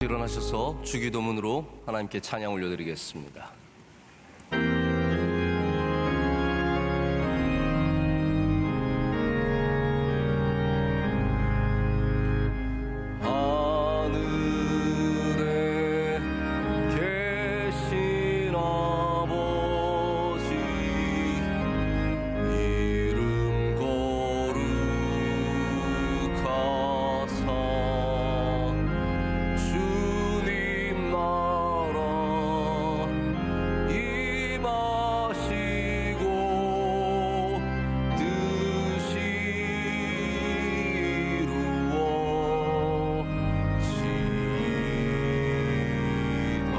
일어나셔서 주기도문으로 하나님께 찬양 올려드리겠습니다. 하늘에 계신 아버지 이름 거룩하사 주님 나라 임하시고 뜻이 이루어지이다.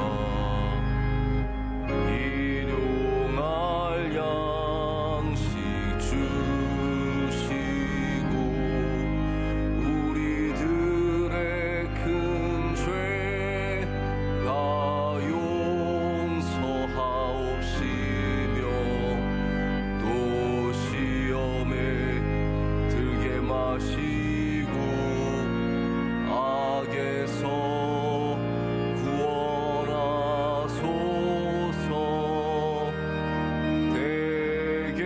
일용할 양식 주시고 우리들의 큰 죄 다 용서하옵시며 또 시험에 들게 마시고 악에서 구원하소서. 대개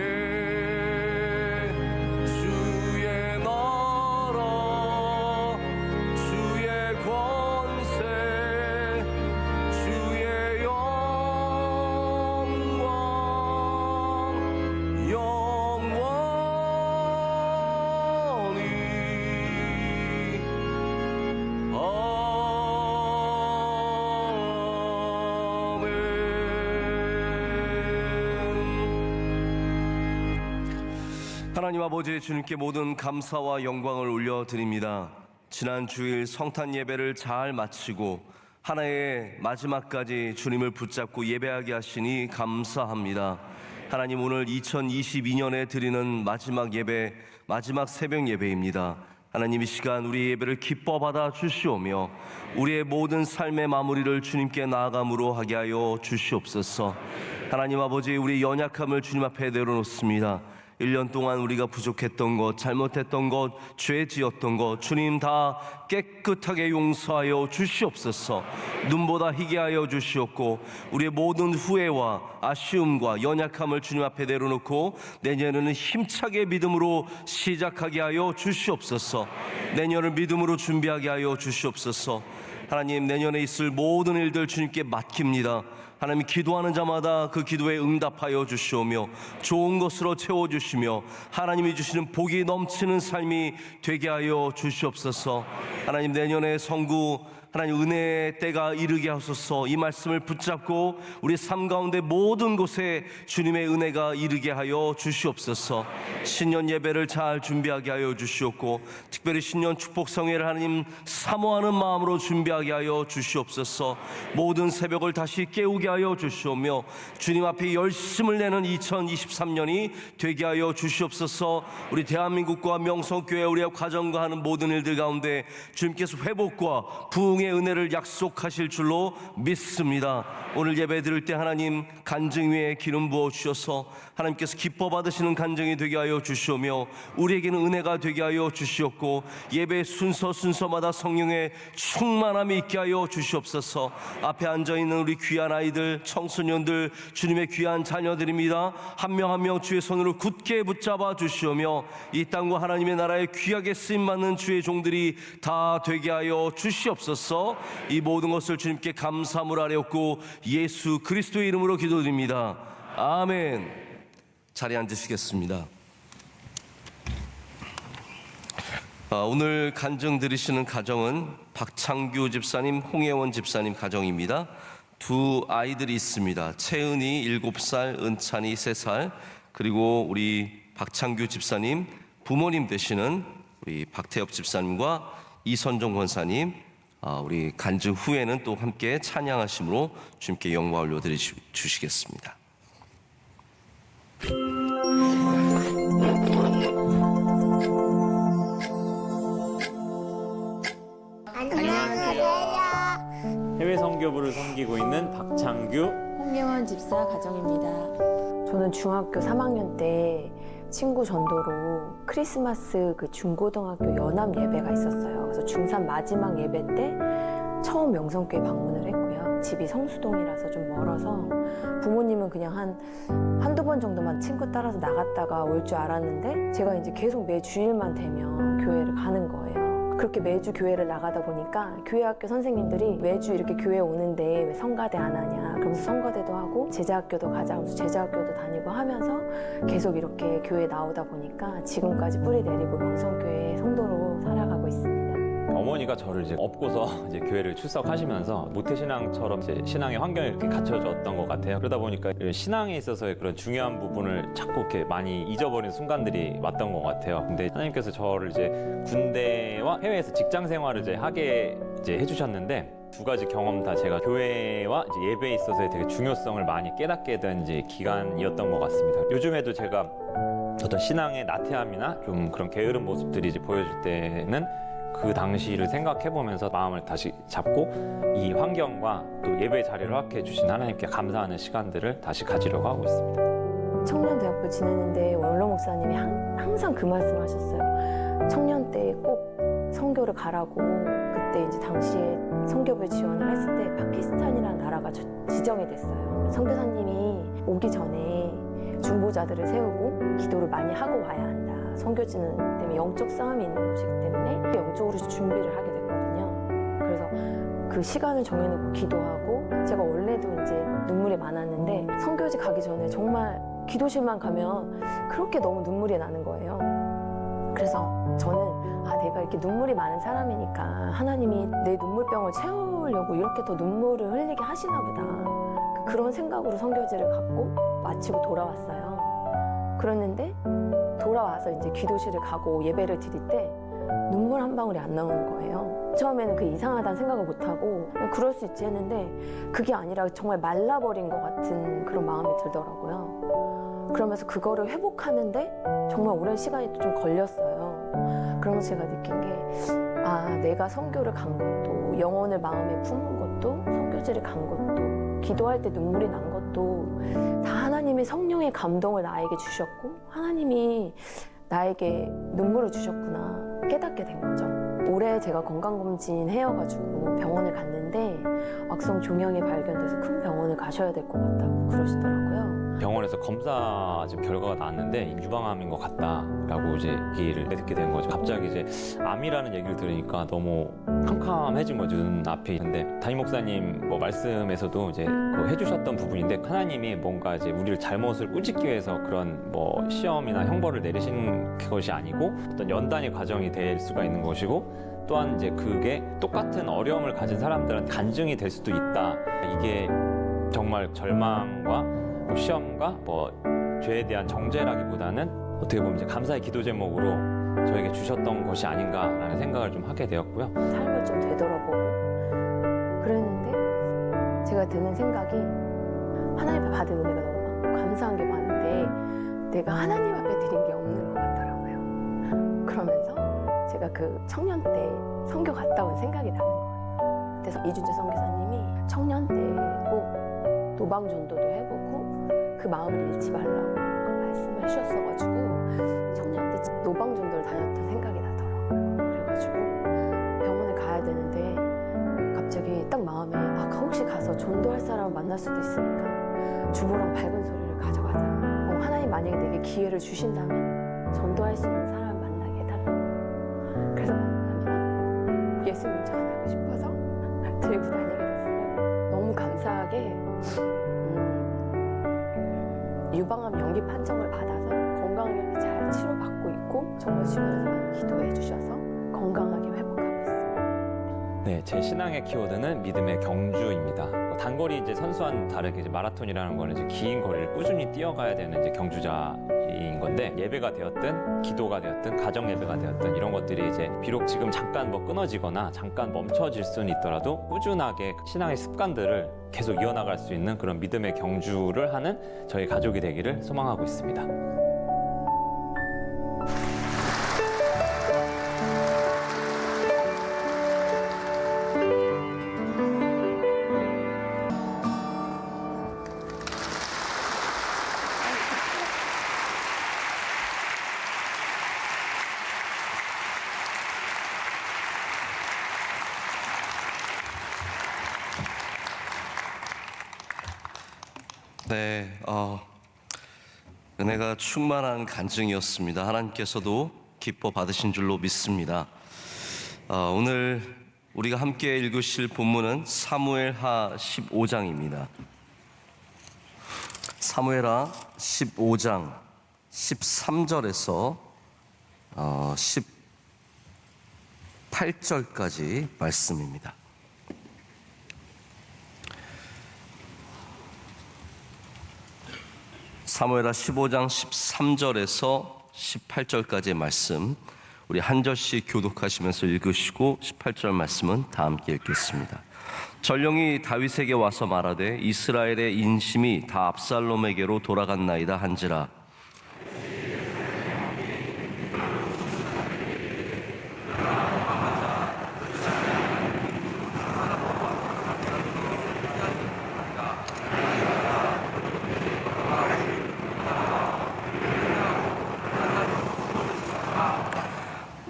주의 나라 주의 권세 주의 영광 영원히 아멘. 하나님 아버지, 주님께 모든 감사와 영광을 올려드립니다. 지난 주일 성탄 예배를 잘 마치고 하나의 마지막까지 주님을 붙잡고 예배하게 하시니 감사합니다. 하나님, 오늘 2022년에 드리는 마지막 예배, 마지막 새벽 예배입니다. 하나님, 이 시간 우리 예배를 기뻐 받아 주시오며 우리의 모든 삶의 마무리를 주님께 나아감으로 하게 하여 주시옵소서. 하나님 아버지, 우리 연약함을 주님 앞에 내려놓습니다. 1년 동안 우리가 부족했던 것, 잘못했던 것, 죄 지었던 것 주님 다 깨끗하게 용서하여 주시옵소서. 눈보다 희게 하여 주시옵고 우리의 모든 후회와 아쉬움과 연약함을 주님 앞에 내려놓고 내년에는 힘차게 믿음으로 시작하게 하여 주시옵소서. 내년을 믿음으로 준비하게 하여 주시옵소서. 하나님, 내년에 있을 모든 일들 주님께 맡깁니다. 하나님, 기도하는 자마다 그 기도에 응답하여 주시오며 좋은 것으로 채워주시며 하나님이 주시는 복이 넘치는 삶이 되게 하여 주시옵소서. 하나님, 내년에 성구 하나님 은혜의 때가 이르게 하소서. 이 말씀을 붙잡고 우리 삶 가운데 모든 곳에 주님의 은혜가 이르게 하여 주시옵소서. 신년 예배를 잘 준비하게 하여 주시옵고 특별히 신년 축복 성회를 하나님 사모하는 마음으로 준비하게 하여 주시옵소서. 모든 새벽을 다시 깨우게 하여 주시오며 주님 앞에 열심을 내는 2023년이 되게 하여 주시옵소서. 우리 대한민국과 명성교회 우리의 가정과 하는 모든 일들 가운데 주님께서 회복과 부흥의 은혜를 약속하실 줄로 믿습니다. 오늘 예배 드릴 때 하나님 간증 위에 기름 부어 주셔서 하나님께서 기뻐 받으시는 간증이 되게 하여 주시오며 우리에게는 은혜가 되게 하여 주시옵고 예배 순서마다 성령의 충만함이 있게 하여 주시옵소서. 앞에 앉아있는 우리 귀한 아이들, 청소년들, 주님의 귀한 자녀들입니다. 한 명 한 명 주의 손으로 굳게 붙잡아 주시오며 이 땅과 하나님의 나라에 귀하게 쓰임받는 주의 종들이 다 되게 하여 주시옵소서. 이 모든 것을 주님께 감사함으로 아뢰옵고 예수 그리스도의 이름으로 기도드립니다. 아멘. 자리에 앉으시겠습니다. 오늘 간증 드리시는 가정은 박창규 집사님, 홍혜원 집사님 가정입니다. 두 아이들이 있습니다. 채은이 7살, 은찬이 3살, 그리고 우리 박창규 집사님 부모님 되시는 우리 박태엽 집사님과 이선종 권사님, 우리 간증 후에는 또 함께 찬양하심으로 주님께 영광을 올려드리시겠습니다. 안녕하세요. 해외 선교부를 섬기고 있는 박창규, 홍예원 집사 가정입니다. 저는 중학교 3학년 때 친구 전도로 크리스마스 그 중고등학교 연합 예배가 있었어요. 그래서 중3 마지막 예배 때 처음 명성교회 방문을 했고요. 집이 성수동이라서 좀 멀어서 부모님은 그냥 한두 번 정도만 친구 따라서 나갔다가 올 줄 알았는데 제가 이제 계속 매 주일만 되면 교회를 가는 거예요. 그렇게 매주 교회를 나가다 보니까 교회 학교 선생님들이 매주 이렇게 교회 오는데 왜 성가대 안 하냐 그러면서 성가대도 하고 제자학교도 가자 하면서 제자학교도 다니고 하면서 계속 이렇게 교회 나오다 보니까 지금까지 뿌리 내리고 명성교회 성도로 살아가고 있습니다. 어머니가 저를 이제 업고서 이제 교회를 출석하시면서 모태신앙처럼 이제 신앙의 환경이 이렇게 갖춰졌던 것 같아요. 그러다 보니까 신앙에 있어서의 그런 중요한 부분을 자꾸 이렇게 많이 잊어버린 순간들이 왔던 것 같아요. 근데 하나님께서 저를 이제 군대와 해외에서 직장 생활을 이제 하게 이제 해주셨는데 두 가지 경험 다 제가 교회와 이제 예배에 있어서의 되게 중요성을 많이 깨닫게 된 이제 기간이었던 것 같습니다. 요즘에도 제가 어떤 신앙의 나태함이나 좀 그런 게으른 모습들이 이제 보여질 때는 그 당시를 생각해보면서 마음을 다시 잡고 이 환경과 또 예배 자리를 허락해 주신 하나님께 감사하는 시간들을 다시 가지려고 하고 있습니다. 청년대학교 지내는데 원로 목사님이 항상 그 말씀을 하셨어요. 청년 때 꼭 선교를 가라고. 그때 이제 당시에 선교부에 지원을 했을 때 파키스탄이라는 나라가 지정이 됐어요. 선교사님이 오기 전에 중보자들을 세우고 기도를 많이 하고 와야 한다. 선교지는 때문에 영적 싸움이 있는 곳이기 때문에 영적으로 준비를 하게 됐거든요. 그래서 그 시간을 정해놓고 기도하고 제가 원래도 이제 눈물이 많았는데 선교지 가기 전에 정말 기도실만 가면 그렇게 너무 눈물이 나는 거예요. 그래서 저는 내가 이렇게 눈물이 많은 사람이니까 하나님이 내 눈물병을 채우려고 이렇게 더 눈물을 흘리게 하시나 보다. 그런 생각으로 선교지를 갔고 마치고 돌아왔어요. 그랬는데 돌아와서 이제 기도실을 가고 예배를 드릴 때 눈물 한 방울이 안 나오는 거예요. 처음에는 그 이상하다는 생각을 못하고 그럴 수 있지 했는데 그게 아니라 정말 말라버린 것 같은 그런 마음이 들더라고요. 그러면서 그거를 회복하는데 정말 오랜 시간이 좀 걸렸어요. 그러면서 제가 느낀 게 내가 선교를 간 것도 영혼을 마음에 품은 것도 선교지를 간 것도 기도할 때 눈물이 난 것도 다 하나님이 성령의 감동을 나에게 주셨고 하나님이 나에게 눈물을 주셨구나 깨닫게 된 거죠. 올해 제가 건강검진 해여가지고 병원을 갔는데 악성 종양이 발견돼서 큰 병원을 가셔야 될 것 같다고 그러시더라고요. 병원에서 검사 지금 결과가 나왔는데 유방암인 것 같다라고 이제 얘기를 듣게 된 거죠. 갑자기 이제 암이라는 얘기를 들으니까 너무 캄캄해진 거죠. 눈앞이. 근데 담임 목사님 말씀에서도 이제 그 해주셨던 부분인데 하나님이 뭔가 이제 우리를 잘못을 꾸짖기 위해서 그런 시험이나 형벌을 내리신 것이 아니고 어떤 연단의 과정이 될 수가 있는 것이고 또한 이제 그게 똑같은 어려움을 가진 사람들한테 간증이 될 수도 있다. 이게 정말 절망과 시험과 죄에 대한 정죄라기보다는 어떻게 보면 이제 감사의 기도 제목으로 저에게 주셨던 것이 아닌가라는 생각을 좀 하게 되었고요. 삶을 좀 되돌아보고 그랬는데 제가 드는 생각이 하나님 앞에 받은 은혜가 너무 많고 감사한 게 많은데 내가 하나님 앞에 드린 게 없는 것 같더라고요. 그러면서 제가 그 청년 때 선교 갔다 온 생각이 나는 거예요. 그래서 이준재 선교사님이 청년 때 꼭 노방전도도 해보고 그 마음을 잃지 말라고 말씀을 해주셨어가지고 청년 때 노방전도를 다녔던 생각이 나더라고요. 그래가지고 병원에 가야 되는데 갑자기 딱 마음에 혹시 가서 전도할 사람을 만날 수도 있으니까 주보랑 밝은 소리를 가져가자. 하나님 만약에 내게 기회를 주신다면 전도할 수 있는 사람을 만나게 해달라. 그래서 만나면 예수님 전하고 싶어서 들고 다니게 됐어요. 너무 감사하게 유방암 연기 판정을 받아서 건강하게 잘 치료받고 있고 정말 주변에서 많이 기도해 주셔서 건강하게 회복하고 있습니다. 네, 제 신앙의 키워드는 믿음의 경주입니다. 단거리 이제 선수와는 다르게 이제 마라톤이라는 거는 이제 긴 거리를 꾸준히 뛰어가야 되는 이제 경주자인 건데 예배가 되었든 기도가 되었든 가정 예배가 되었든 이런 것들이 이제 비록 지금 잠깐 끊어지거나 잠깐 멈춰질 수는 있더라도 꾸준하게 신앙의 습관들을 계속 이어나갈 수 있는 그런 믿음의 경주를 하는 저희 가족이 되기를 소망하고 있습니다. 네, 은혜가 충만한 간증이었습니다. 하나님께서도 기뻐 받으신 줄로 믿습니다. 오늘 우리가 함께 읽으실 본문은 사무엘하 15장입니다. 사무엘하 15장 13절에서 18절까지 말씀입니다. 사무엘하 15장 13절에서 18절까지의 말씀, 우리 한 절씩 교독하시면서 읽으시고 18절 말씀은 다 함께 읽겠습니다. 전령이 다윗에게 와서 말하되 이스라엘의 인심이 다 압살롬에게로 돌아갔나이다 한지라.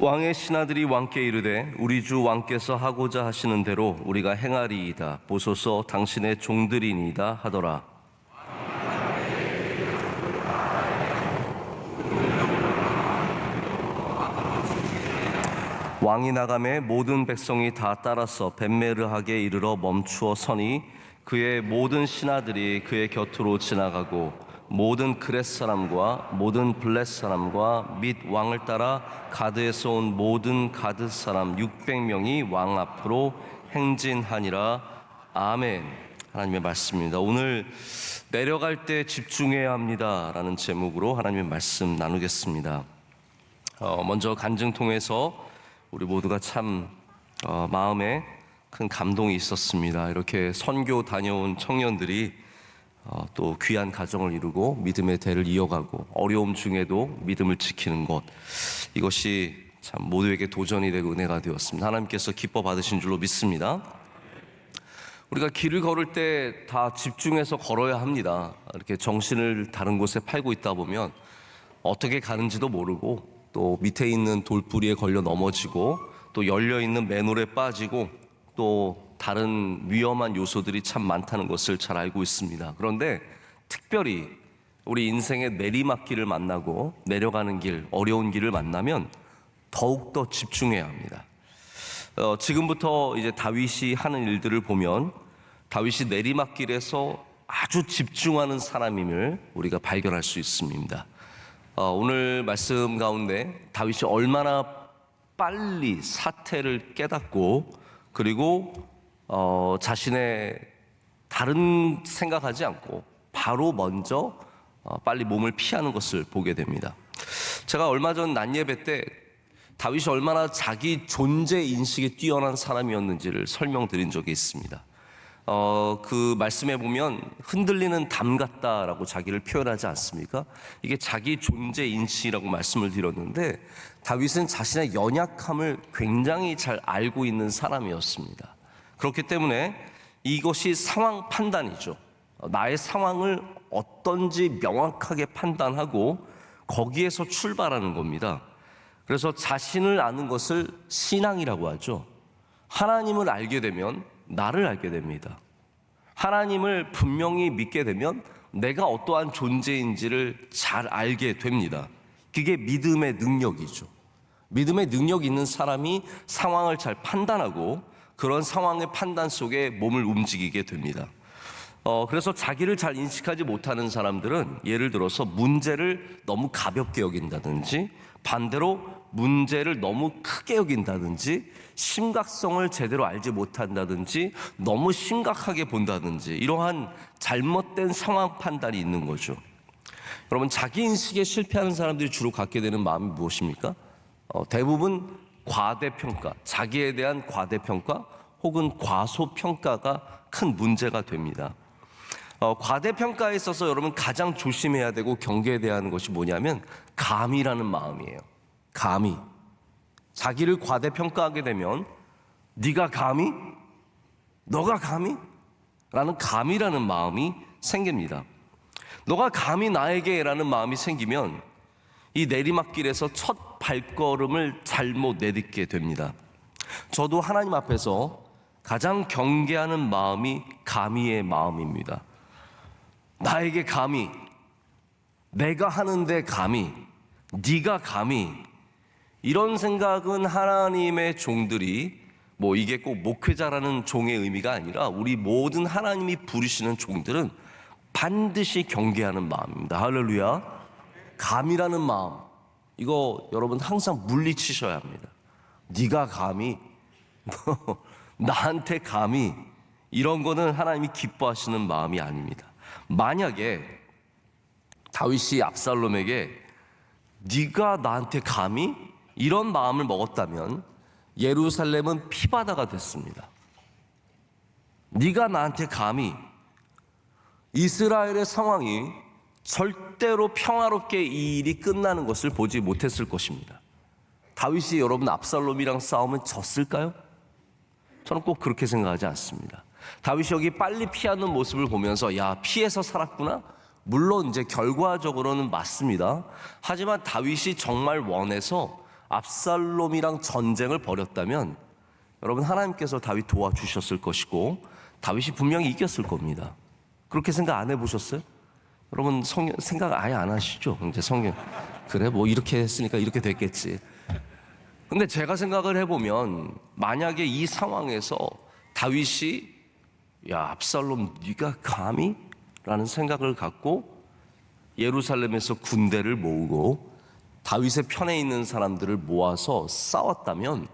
왕의 신하들이 왕께 이르되 우리 주 왕께서 하고자 하시는 대로 우리가 행하리이다. 보소서 당신의 종들이니이다 하더라. 왕이 나가매 모든 백성이 다 따라서 벳메르하게 이르러 멈추어 서니 그의 모든 신하들이 그의 곁으로 지나가고 모든 그렛 사람과 모든 블렛 사람과 및 왕을 따라 가드에서 온 모든 가드 사람 600명이 왕 앞으로 행진하니라. 아멘. 하나님의 말씀입니다. 오늘 내려갈 때 집중해야 합니다라는 제목으로 하나님의 말씀 나누겠습니다. 먼저 간증 통해서 우리 모두가 참 마음에 큰 감동이 있었습니다. 이렇게 선교 다녀온 청년들이 또 귀한 가정을 이루고 믿음의 대를 이어가고 어려움 중에도 믿음을 지키는 것, 이것이 참 모두에게 도전이 되고 은혜가 되었습니다. 하나님께서 기뻐 받으신 줄로 믿습니다. 우리가 길을 걸을 때 다 집중해서 걸어야 합니다. 이렇게 정신을 다른 곳에 팔고 있다 보면 어떻게 가는지도 모르고 또 밑에 있는 돌부리에 걸려 넘어지고 또 열려있는 맨홀에 빠지고 또 다른 위험한 요소들이 참 많다는 것을 잘 알고 있습니다. 그런데 특별히 우리 인생의 내리막길을 만나고 내려가는 길, 어려운 길을 만나면 더욱더 집중해야 합니다. 지금부터 이제 다윗이 하는 일들을 보면 다윗이 내리막길에서 아주 집중하는 사람임을 우리가 발견할 수 있습니다. 오늘 말씀 가운데 다윗이 얼마나 빨리 사태를 깨닫고 그리고 자신의 다른 생각하지 않고 바로 먼저 빨리 몸을 피하는 것을 보게 됩니다. 제가 얼마 전 낮예배 때 다윗이 얼마나 자기 존재 인식에 뛰어난 사람이었는지를 설명드린 적이 있습니다. 그 말씀에 보면 흔들리는 담 같다라고 자기를 표현하지 않습니까? 이게 자기 존재 인식이라고 말씀을 드렸는데 다윗은 자신의 연약함을 굉장히 잘 알고 있는 사람이었습니다. 그렇기 때문에 이것이 상황 판단이죠. 나의 상황을 어떤지 명확하게 판단하고 거기에서 출발하는 겁니다. 그래서 자신을 아는 것을 신앙이라고 하죠. 하나님을 알게 되면 나를 알게 됩니다. 하나님을 분명히 믿게 되면 내가 어떠한 존재인지를 잘 알게 됩니다. 그게 믿음의 능력이죠. 믿음의 능력이 있는 사람이 상황을 잘 판단하고 그런 상황의 판단 속에 몸을 움직이게 됩니다. 그래서 자기를 잘 인식하지 못하는 사람들은 예를 들어서 문제를 너무 가볍게 여긴다든지 반대로 문제를 너무 크게 여긴다든지 심각성을 제대로 알지 못한다든지 너무 심각하게 본다든지 이러한 잘못된 상황 판단이 있는 거죠. 여러분, 자기 인식에 실패하는 사람들이 주로 갖게 되는 마음이 무엇입니까? 대부분 과대평가, 자기에 대한 과대평가 혹은 과소평가가 큰 문제가 됩니다. 과대평가에 있어서 여러분 가장 조심해야 되고 경계해야 하는 것이 뭐냐면 감이라는 마음이에요. 감히. 자기를 과대평가하게 되면 네가 감히? 너가 감히? 라는 감이라는 마음이 생깁니다. 너가 감히 나에게 라는 마음이 생기면 이 내리막길에서 첫 발걸음을 잘못 내딛게 됩니다. 저도 하나님 앞에서 가장 경계하는 마음이 감히의 마음입니다. 나에게 감히, 내가 하는데 감히, 네가 감히, 이런 생각은 하나님의 종들이 뭐 이게 꼭 목회자라는 종의 의미가 아니라 우리 모든 하나님이 부르시는 종들은 반드시 경계하는 마음입니다. 할렐루야. 감이라는 마음, 이거 여러분 항상 물리치셔야 합니다. 네가 감히, 나한테 감히, 이런 거는 하나님이 기뻐하시는 마음이 아닙니다. 만약에 다윗이 압살롬에게 네가 나한테 감히, 이런 마음을 먹었다면 예루살렘은 피바다가 됐습니다. 네가 나한테 감히, 이스라엘의 상황이 절대로 평화롭게 이 일이 끝나는 것을 보지 못했을 것입니다. 다윗이 여러분 압살롬이랑 싸우면 졌을까요? 저는 꼭 그렇게 생각하지 않습니다. 다윗이 여기 빨리 피하는 모습을 보면서 야, 피해서 살았구나? 물론 이제 결과적으로는 맞습니다. 하지만 다윗이 정말 원해서 압살롬이랑 전쟁을 벌였다면 여러분 하나님께서 다윗 도와주셨을 것이고 다윗이 분명히 이겼을 겁니다. 그렇게 생각 안 해보셨어요? 여러분 생각 아예 안 하시죠? 이제 성경 그래 뭐 이렇게 했으니까 이렇게 됐겠지. 근데 제가 생각을 해보면 만약에 이 상황에서 다윗이 야, 압살롬 네가 감히? 라는 생각을 갖고 예루살렘에서 군대를 모으고 다윗의 편에 있는 사람들을 모아서 싸웠다면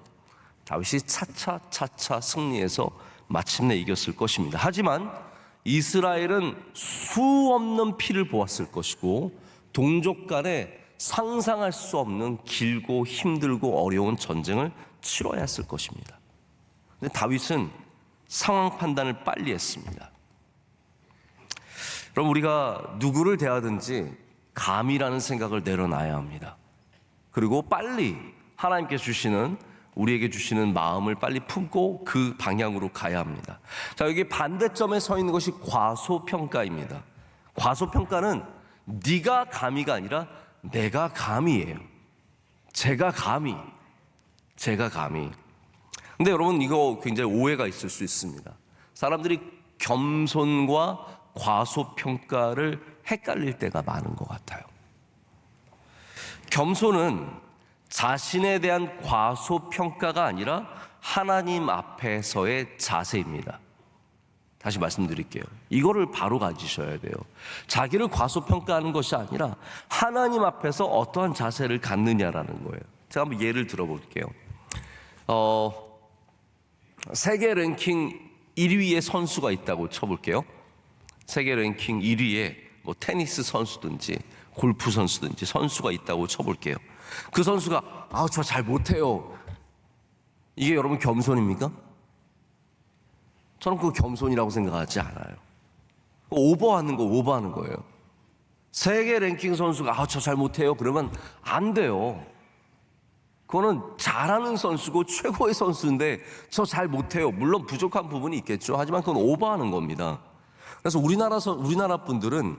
다윗이 차차 승리해서 마침내 이겼을 것입니다. 하지만 이스라엘은 수없는 피를 보았을 것이고 동족 간에 상상할 수 없는 길고 힘들고 어려운 전쟁을 치러야 했을 것입니다. 근데 다윗은 상황 판단을 빨리 했습니다. 그럼 우리가 누구를 대하든지 감이라는 생각을 내려놔야 합니다. 그리고 빨리 하나님께 주시는, 우리에게 주시는 마음을 빨리 품고 그 방향으로 가야 합니다. 자, 여기 반대점에 서 있는 것이 과소평가입니다. 과소평가는 네가 감히가 아니라 내가 감히예요. 제가 감히. 근데 여러분 이거 굉장히 오해가 있을 수 있습니다. 사람들이 겸손과 과소평가를 헷갈릴 때가 많은 것 같아요. 겸손은 자신에 대한 과소평가가 아니라 하나님 앞에서의 자세입니다. 다시 말씀드릴게요. 이거를 바로 가지셔야 돼요. 자기를 과소평가하는 것이 아니라 하나님 앞에서 어떠한 자세를 갖느냐라는 거예요. 제가 한번 예를 들어볼게요. 세계 랭킹 1위의 선수가 있다고 쳐볼게요. 세계 랭킹 1위에 뭐 테니스 선수든지 골프 선수든지 선수가 있다고 쳐볼게요. 그 선수가 저 잘 못해요. 이게 여러분 겸손입니까? 저는 그거 겸손이라고 생각하지 않아요. 오버하는 거예요. 세계 랭킹 선수가 저 잘 못해요. 그러면 안 돼요. 그거는 잘하는 선수고 최고의 선수인데 저 잘 못해요. 물론 부족한 부분이 있겠죠. 하지만 그건 오버하는 겁니다. 그래서 우리나라 분들은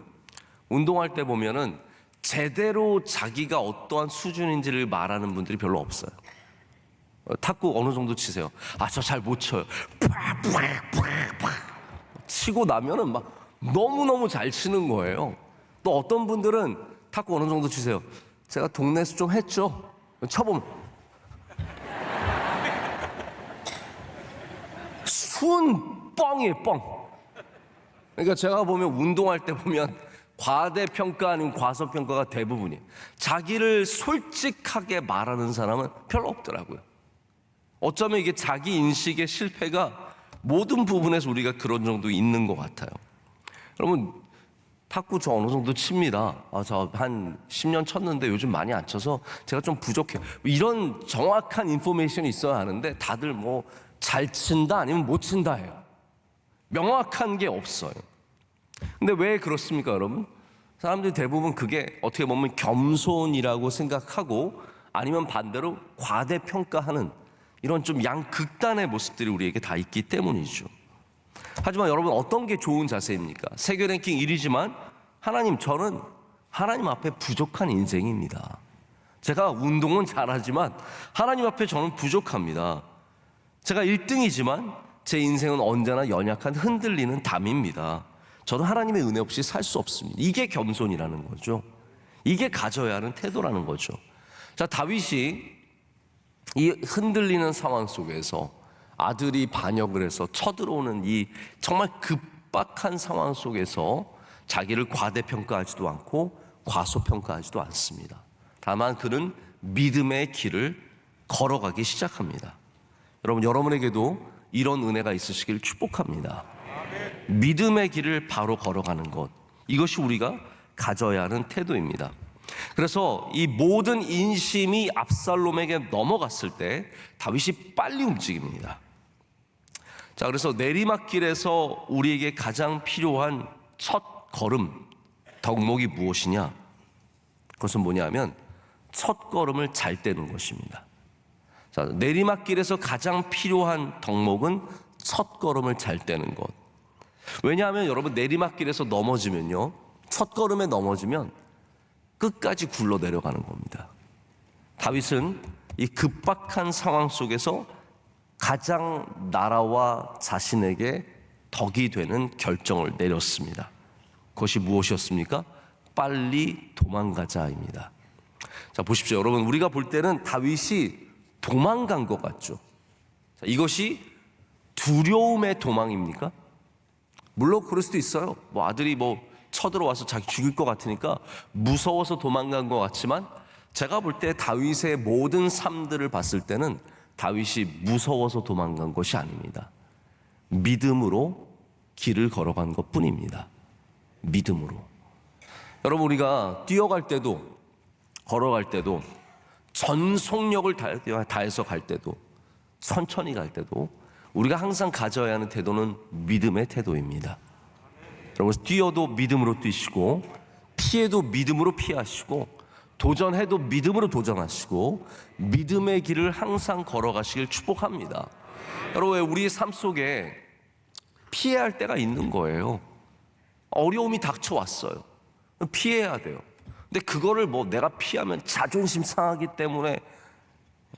운동할 때 보면은 제대로 자기가 어떠한 수준인지를 말하는 분들이 별로 없어요. 탁구 어느 정도 치세요? 저 잘 못 쳐요. 치고 나면은 막 너무너무 잘 치는 거예요. 또 어떤 분들은 탁구 어느 정도 치세요? 제가 동네에서 좀 했죠. 쳐보면 순 뻥이에요, 뻥. 그러니까 제가 보면 운동할 때 보면 과대평가 아니면 과소평가가 대부분이에요. 자기를 솔직하게 말하는 사람은 별로 없더라고요. 어쩌면 이게 자기 인식의 실패가 모든 부분에서 우리가 그런 정도 있는 것 같아요. 여러분 탁구 저 어느 정도 칩니다. 저 한 10년 쳤는데 요즘 많이 안 쳐서 제가 좀 부족해요. 이런 정확한 인포메이션이 있어야 하는데 다들 뭐 잘 친다 아니면 못 친다 해요. 명확한 게 없어요. 근데 왜 그렇습니까, 여러분? 사람들이 대부분 그게 어떻게 보면 겸손이라고 생각하고 아니면 반대로 과대평가하는 이런 좀 양극단의 모습들이 우리에게 다 있기 때문이죠. 하지만 여러분 어떤 게 좋은 자세입니까? 세계 랭킹 1위지만 저는 하나님 앞에 부족한 인생입니다. 제가 운동은 잘하지만 하나님 앞에 저는 부족합니다. 제가 1등이지만 제 인생은 언제나 연약한 흔들리는 담입니다. 저는 하나님의 은혜 없이 살 수 없습니다. 이게 겸손이라는 거죠. 이게 가져야 하는 태도라는 거죠. 자, 다윗이 이 흔들리는 상황 속에서 아들이 반역을 해서 쳐들어오는 이 정말 급박한 상황 속에서 자기를 과대평가하지도 않고 과소평가하지도 않습니다. 다만 그는 믿음의 길을 걸어가기 시작합니다. 여러분, 여러분에게도 이런 은혜가 있으시길 축복합니다. 믿음의 길을 바로 걸어가는 것, 이것이 우리가 가져야 하는 태도입니다. 그래서 이 모든 인심이 압살롬에게 넘어갔을 때 다윗이 빨리 움직입니다. 자, 그래서 내리막길에서 우리에게 가장 필요한 첫 걸음 덕목이 무엇이냐? 그것은 뭐냐면 첫 걸음을 잘 떼는 것입니다. 자, 내리막길에서 가장 필요한 덕목은 첫 걸음을 잘 떼는 것. 왜냐하면 여러분, 내리막길에서 넘어지면요, 첫 걸음에 넘어지면 끝까지 굴러 내려가는 겁니다. 다윗은 이 급박한 상황 속에서 가장 나라와 자신에게 덕이 되는 결정을 내렸습니다. 그것이 무엇이었습니까? 빨리 도망가자입니다. 자, 보십시오. 여러분, 우리가 볼 때는 다윗이 도망간 것 같죠. 자, 이것이 두려움의 도망입니까? 물론 그럴 수도 있어요. 아들이 쳐들어와서 자기 죽일 것 같으니까 무서워서 도망간 것 같지만, 제가 볼 때 다윗의 모든 삶들을 봤을 때는 다윗이 무서워서 도망간 것이 아닙니다. 믿음으로 길을 걸어간 것 뿐입니다. 믿음으로. 여러분, 우리가 뛰어갈 때도, 걸어갈 때도, 전속력을 다해서 갈 때도, 천천히 갈 때도 우리가 항상 가져야 하는 태도는 믿음의 태도입니다. 여러분, 뛰어도 믿음으로 뛰시고, 피해도 믿음으로 피하시고, 도전해도 믿음으로 도전하시고, 믿음의 길을 항상 걸어가시길 축복합니다. 여러분, 우리의 삶 속에 피해야 할 때가 있는 거예요. 어려움이 닥쳐왔어요. 피해야 돼요. 근데 그거를 내가 피하면 자존심 상하기 때문에,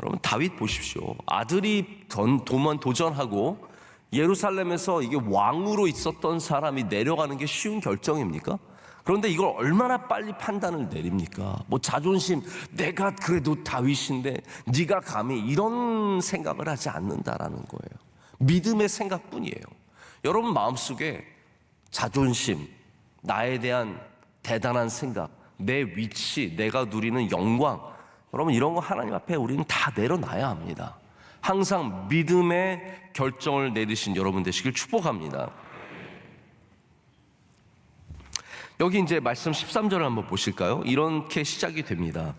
여러분, 다윗 보십시오. 아들이 도전하고 예루살렘에서 이게 왕으로 있었던 사람이 내려가는 게 쉬운 결정입니까? 그런데 이걸 얼마나 빨리 판단을 내립니까? 자존심, 내가 그래도 다윗인데 네가 감히, 이런 생각을 하지 않는다라는 거예요. 믿음의 생각뿐이에요. 여러분 마음속에 자존심, 나에 대한 대단한 생각, 내 위치, 내가 누리는 영광, 여러분 이런 거 하나님 앞에 우리는 다 내려놔야 합니다. 항상 믿음의 결정을 내리신 여러분 되시길 축복합니다. 여기 이제 말씀 13절을 한번 보실까요? 이렇게 시작이 됩니다.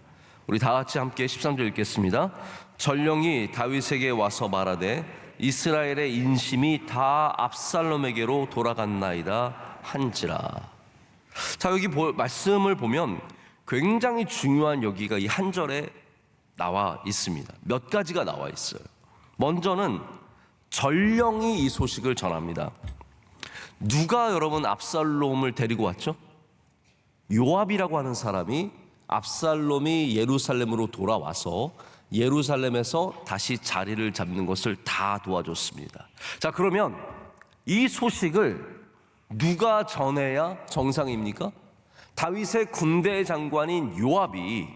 우리 다 같이 함께 13절 읽겠습니다. 전령이 다윗에게 와서 말하되 이스라엘의 인심이 다 압살롬에게로 돌아갔나이다 한지라. 자, 여기 말씀을 보면 굉장히 중요한 여기가 이 한 절에 나와 있습니다. 몇 가지가 나와 있어요. 먼저는 전령이 이 소식을 전합니다. 누가 여러분 압살롬을 데리고 왔죠? 요압이라고 하는 사람이 압살롬이 예루살렘으로 돌아와서 예루살렘에서 다시 자리를 잡는 것을 다 도와줬습니다. 자, 그러면 이 소식을 누가 전해야 정상입니까? 다윗의 군대 장관인 요압이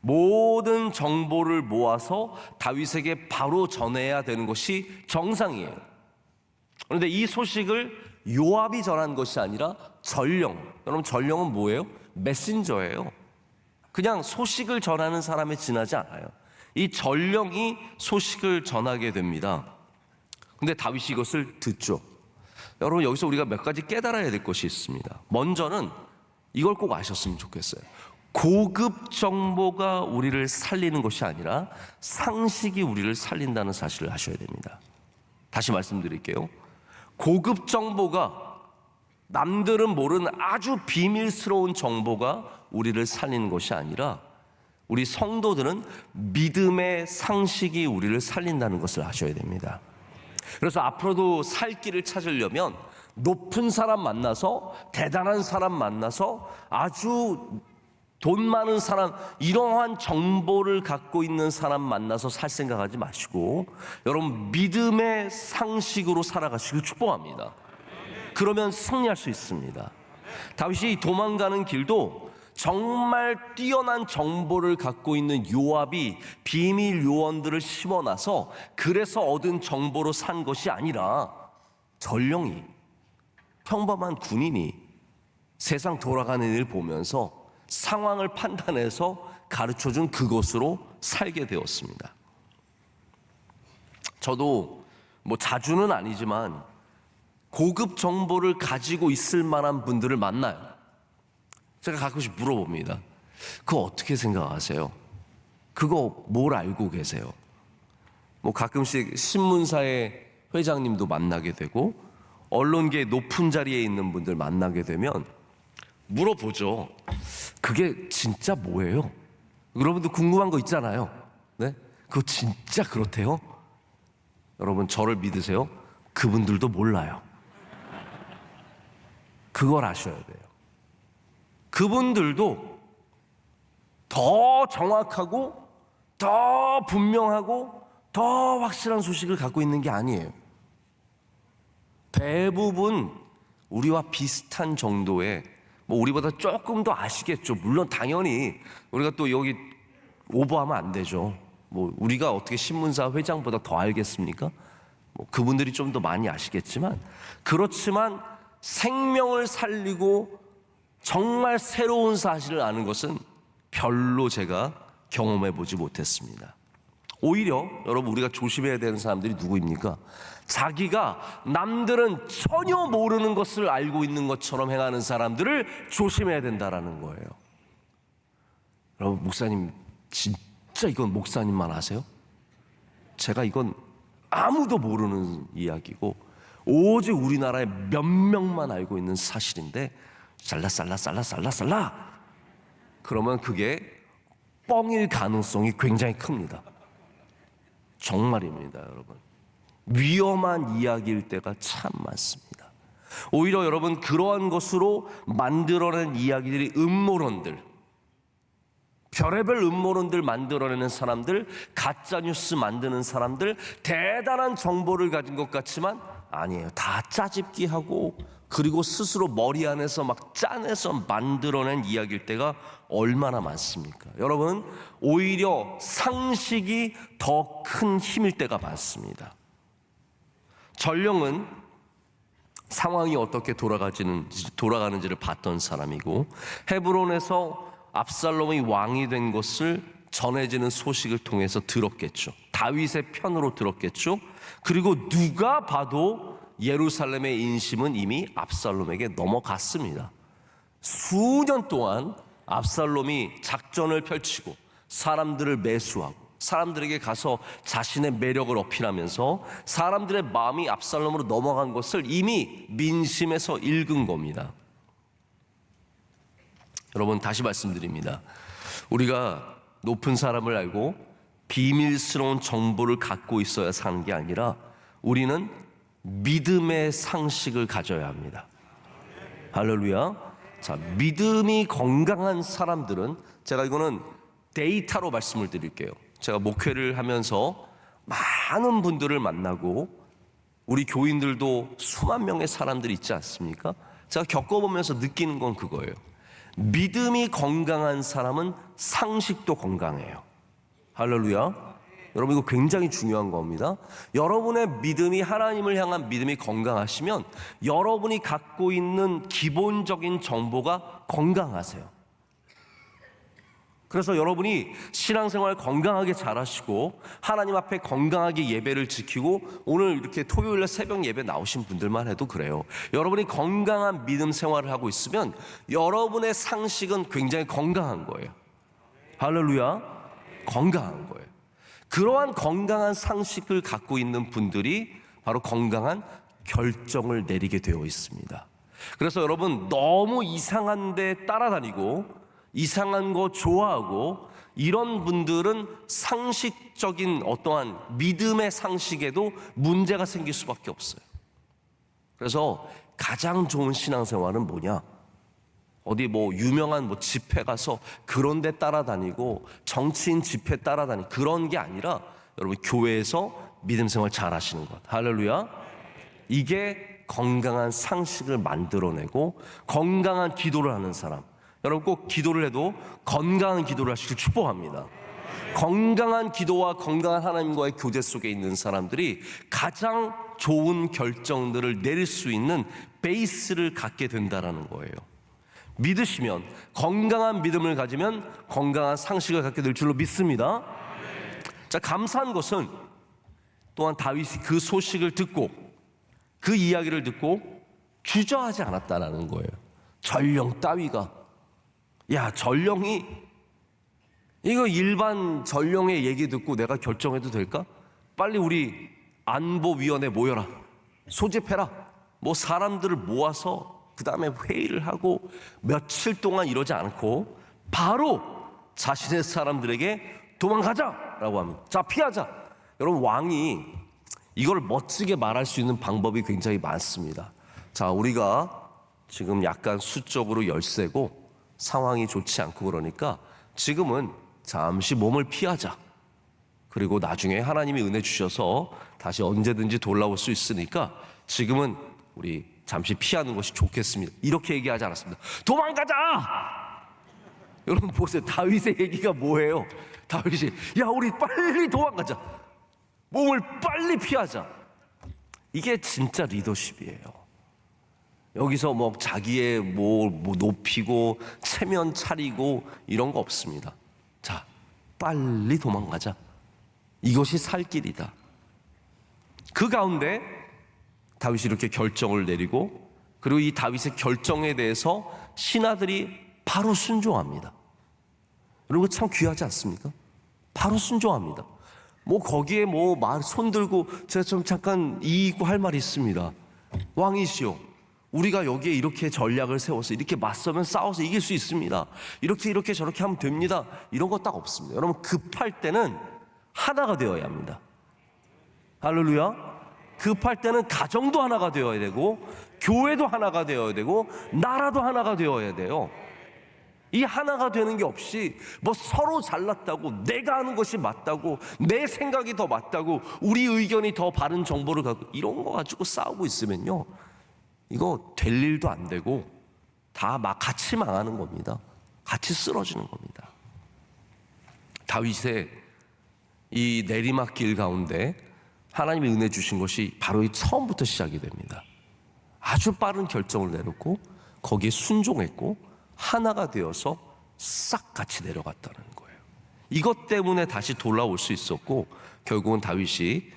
모든 정보를 모아서 다윗에게 바로 전해야 되는 것이 정상이에요. 그런데 이 소식을 요압이 전한 것이 아니라 전령. 여러분, 전령은 뭐예요? 메신저예요. 그냥 소식을 전하는 사람에 지나지 않아요. 이 전령이 소식을 전하게 됩니다. 근데 다윗이 이것을 듣죠. 여러분, 여기서 우리가 몇 가지 깨달아야 될 것이 있습니다. 먼저는 이걸 꼭 아셨으면 좋겠어요. 고급 정보가 우리를 살리는 것이 아니라 상식이 우리를 살린다는 사실을 아셔야 됩니다. 다시 말씀드릴게요. 고급 정보가, 남들은 모르는 아주 비밀스러운 정보가 우리를 살리는 것이 아니라 우리 성도들은 믿음의 상식이 우리를 살린다는 것을 아셔야 됩니다. 그래서 앞으로도 살 길을 찾으려면 높은 사람 만나서, 대단한 사람 만나서, 아주 돈 많은 사람, 이러한 정보를 갖고 있는 사람 만나서 살 생각하지 마시고 여러분 믿음의 상식으로 살아가시길 축복합니다. 그러면 승리할 수 있습니다. 다윗이 도망가는 길도 정말 뛰어난 정보를 갖고 있는 요압이 비밀 요원들을 심어놔서 그래서 얻은 정보로 산 것이 아니라 전령이, 평범한 군인이 세상 돌아가는 일 보면서 상황을 판단해서 가르쳐준 그것으로 살게 되었습니다. 저도 뭐 자주는 아니지만 고급 정보를 가지고 있을 만한 분들을 만나요. 제가 가끔씩 물어봅니다. 그거 어떻게 생각하세요? 그거 뭘 알고 계세요? 뭐 가끔씩 신문사의 회장님도 만나게 되고 언론계 높은 자리에 있는 분들 만나게 되면 물어보죠. 그게 진짜 뭐예요? 여러분도 궁금한 거 있잖아요. 네? 그거 진짜 그렇대요? 여러분 저를 믿으세요? 그분들도 몰라요. 그걸 아셔야 돼요. 그분들도 더 정확하고 더 분명하고 더 확실한 소식을 갖고 있는 게 아니에요. 대부분 우리와 비슷한 정도의, 뭐 우리보다 조금 더 아시겠죠. 물론 당연히 우리가 또 여기 오버하면 안 되죠. 뭐 우리가 어떻게 신문사 회장보다 더 알겠습니까? 뭐 그분들이 좀 더 많이 아시겠지만, 그렇지만 생명을 살리고 정말 새로운 사실을 아는 것은 별로 제가 경험해 보지 못했습니다. 오히려 여러분 우리가 조심해야 되는 사람들이 누구입니까? 자기가 남들은 전혀 모르는 것을 알고 있는 것처럼 행하는 사람들을 조심해야 된다라는 거예요. 여러분 목사님 진짜 이건 목사님만 아세요? 제가 이건 아무도 모르는 이야기고 오직 우리나라에 몇 명만 알고 있는 사실인데 살라 그러면 그게 뻥일 가능성이 굉장히 큽니다. 정말입니다, 여러분. 위험한 이야기일 때가 참 많습니다. 오히려 여러분 그러한 것으로 만들어낸 이야기들이 음모론들, 별의별 음모론들 만들어내는 사람들, 가짜뉴스 만드는 사람들, 대단한 정보를 가진 것 같지만 아니에요. 다 짜집기하고 그리고 스스로 머리 안에서 막 짜내서 만들어낸 이야기일 때가 얼마나 많습니까? 여러분 오히려 상식이 더 큰 힘일 때가 많습니다. 전령은 상황이 어떻게 돌아가는지를 봤던 사람이고, 헤브론에서 압살롬이 왕이 된 것을 전해지는 소식을 통해서 들었겠죠. 다윗의 편으로 들었겠죠. 그리고 누가 봐도 예루살렘의 인심은 이미 압살롬에게 넘어갔습니다. 수년 동안 압살롬이 작전을 펼치고 사람들을 매수하고 사람들에게 가서 자신의 매력을 어필하면서 사람들의 마음이 압살롬으로 넘어간 것을 이미 민심에서 읽은 겁니다. 여러분 다시 말씀드립니다. 우리가 높은 사람을 알고 비밀스러운 정보를 갖고 있어야 사는 게 아니라 우리는 믿음의 상식을 가져야 합니다. 할렐루야. 자, 믿음이 건강한 사람들은, 제가 이거는 데이터로 말씀을 드릴게요. 제가 목회를 하면서 많은 분들을 만나고 우리 교인들도 수만 명의 사람들이 있지 않습니까? 제가 겪어보면서 느끼는 건 그거예요. 믿음이 건강한 사람은 상식도 건강해요. 할렐루야. 여러분 이거 굉장히 중요한 겁니다. 여러분의 믿음이, 하나님을 향한 믿음이 건강하시면 여러분이 갖고 있는 기본적인 정보가 건강하세요. 그래서 여러분이 신앙생활 건강하게 잘하시고 하나님 앞에 건강하게 예배를 지키고, 오늘 이렇게 토요일날 새벽 예배 나오신 분들만 해도 그래요. 여러분이 건강한 믿음 생활을 하고 있으면 여러분의 상식은 굉장히 건강한 거예요. 할렐루야. 건강한 거예요. 그러한 건강한 상식을 갖고 있는 분들이 바로 건강한 결정을 내리게 되어 있습니다. 그래서 여러분 너무 이상한 데 따라다니고 이상한 거 좋아하고 이런 분들은 상식적인 어떠한 믿음의 상식에도 문제가 생길 수밖에 없어요. 그래서 가장 좋은 신앙생활은 뭐냐? 어디 뭐 유명한 뭐 집회 가서 그런 데 따라다니고 정치인 집회 따라다니고 그런 게 아니라 여러분 교회에서 믿음 생활 잘 하시는 것. 할렐루야. 이게 건강한 상식을 만들어내고 건강한 기도를 하는 사람, 여러분 꼭 기도를 해도 건강한 기도를 하시길 축복합니다. 건강한 기도와 건강한 하나님과의 교제 속에 있는 사람들이 가장 좋은 결정들을 내릴 수 있는 베이스를 갖게 된다는 거예요. 믿으시면, 건강한 믿음을 가지면 건강한 상식을 갖게 될 줄로 믿습니다. 자, 감사한 것은 또한 다윗이 그 소식을 듣고 그 이야기를 듣고 주저하지 않았다는 거예요. 전령 따위가, 야, 전령이 이거 일반 전령의 얘기 듣고 내가 결정해도 될까? 빨리 우리 안보위원회 모여라, 소집해라, 뭐 사람들을 모아서 그 다음에 회의를 하고 며칠 동안 이러지 않고 바로 자신의 사람들에게 도망가자라고 합니다. 자, 피하자. 여러분, 왕이 이걸 멋지게 말할 수 있는 방법이 굉장히 많습니다. 자, 우리가 지금 약간 수적으로 열세고 상황이 좋지 않고 그러니까 지금은 잠시 몸을 피하자. 그리고 나중에 하나님이 은혜 주셔서 다시 언제든지 돌아올 수 있으니까 지금은 우리 잠시 피하는 것이 좋겠습니다. 이렇게 얘기하지 않았습니다. 도망가자! 여러분 보세요. 다윗의 얘기가 뭐예요? 다윗이, 야, 우리 빨리 도망가자. 몸을 빨리 피하자. 이게 진짜 리더십이에요. 여기서 뭐 자기의 뭐 높이고 체면 차리고 이런 거 없습니다. 자, 빨리 도망가자. 이것이 살 길이다. 그 가운데 다윗이 이렇게 결정을 내리고, 그리고 이 다윗의 결정에 대해서 신하들이 바로 순종합니다. 여러분, 참 귀하지 않습니까? 바로 순종합니다. 뭐 거기에 뭐 말 손 들고, 제가 좀 잠깐 이의고 할 말이 있습니다. 왕이시오, 우리가 여기에 이렇게 전략을 세워서 이렇게 맞서면 싸워서 이길 수 있습니다. 이렇게 저렇게 하면 됩니다. 이런 거 딱 없습니다. 여러분, 급할 때는 하나가 되어야 합니다. 할렐루야. 급할 때는 가정도 하나가 되어야 되고, 교회도 하나가 되어야 되고, 나라도 하나가 되어야 돼요. 이 하나가 되는 게 없이 뭐 서로 잘났다고, 내가 하는 것이 맞다고, 내 생각이 더 맞다고, 우리 의견이 더 바른 정보를 갖고 이런 거 가지고 싸우고 있으면요, 이거 될 일도 안 되고 다 막 같이 망하는 겁니다. 같이 쓰러지는 겁니다. 다윗의 이 내리막길 가운데 하나님이 은혜 주신 것이 바로 이 처음부터 시작이 됩니다. 아주 빠른 결정을 내놓고 거기에 순종했고 하나가 되어서 싹 같이 내려갔다는 거예요. 이것 때문에 다시 돌아올 수 있었고 결국은 다윗이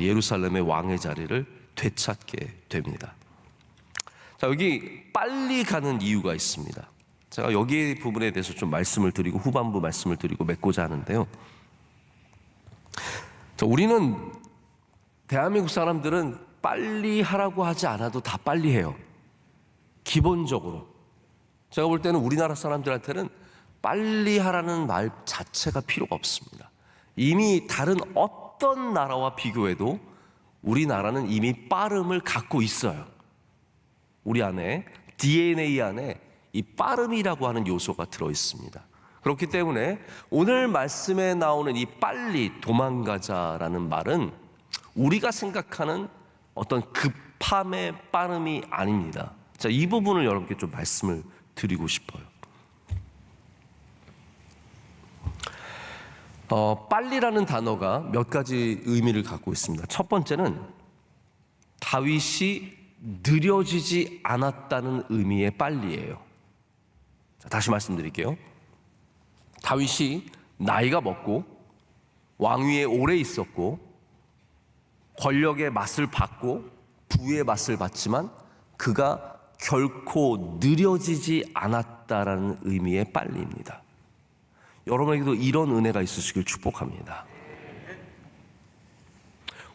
예루살렘의 왕의 자리를 되찾게 됩니다. 자, 여기 빨리 가는 이유가 있습니다. 제가 여기 부분에 대해서 좀 말씀을 드리고 후반부 말씀을 드리고 맺고자 하는데요. 자, 우리는 대한민국 사람들은 빨리 하라고 하지 않아도 다 빨리 해요. 기본적으로. 제가 볼 때는 우리나라 사람들한테는 빨리 하라는 말 자체가 필요가 없습니다. 이미 다른 어떤 나라와 비교해도 우리나라는 이미 빠름을 갖고 있어요. 우리 안에, DNA 안에 이 빠름이라고 하는 요소가 들어 있습니다. 그렇기 때문에 오늘 말씀에 나오는 이 빨리 도망가자라는 말은 우리가 생각하는 어떤 급함의 빠름이 아닙니다. 자, 이 부분을 여러분께 좀 말씀을 드리고 싶어요. 빨리라는 단어가 몇 가지 의미를 갖고 있습니다. 첫 번째는 다윗이 느려지지 않았다는 의미의 빨리예요. 자, 다시 말씀드릴게요. 다윗이 나이가 먹고 왕위에 오래 있었고 권력의 맛을 봤고 부의 맛을 봤지만 그가 결코 느려지지 않았다라는 의미의 빨리입니다. 여러분에게도 이런 은혜가 있으시길 축복합니다.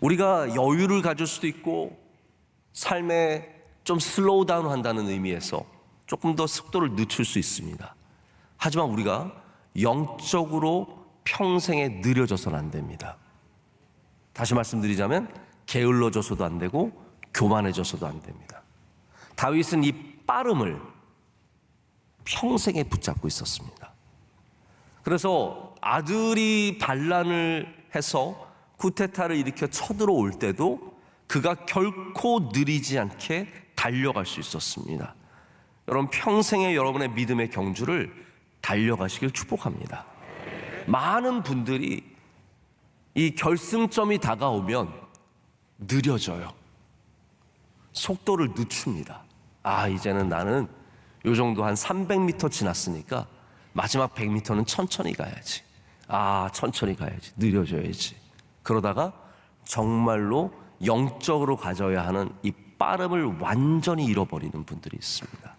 우리가 여유를 가질 수도 있고 삶에 좀 슬로우 다운 한다는 의미에서 조금 더 속도를 늦출 수 있습니다. 하지만 우리가 영적으로 평생에 느려져서는 안 됩니다. 다시 말씀드리자면 게을러져서도 안 되고 교만해져서도 안 됩니다. 다윗은 이 빠름을 평생에 붙잡고 있었습니다. 그래서 아들이 반란을 해서 쿠데타를 일으켜 쳐들어올 때도 그가 결코 느리지 않게 달려갈 수 있었습니다. 여러분, 평생의 여러분의 믿음의 경주를 달려가시길 축복합니다. 많은 분들이 이 결승점이 다가오면 느려져요. 속도를 늦춥니다. 이제는 나는 요 정도 한 300m 지났으니까 마지막 100m는 천천히 가야지. 천천히 가야지. 느려져야지. 그러다가 정말로 영적으로 가져야 하는 이 빠름을 완전히 잃어버리는 분들이 있습니다.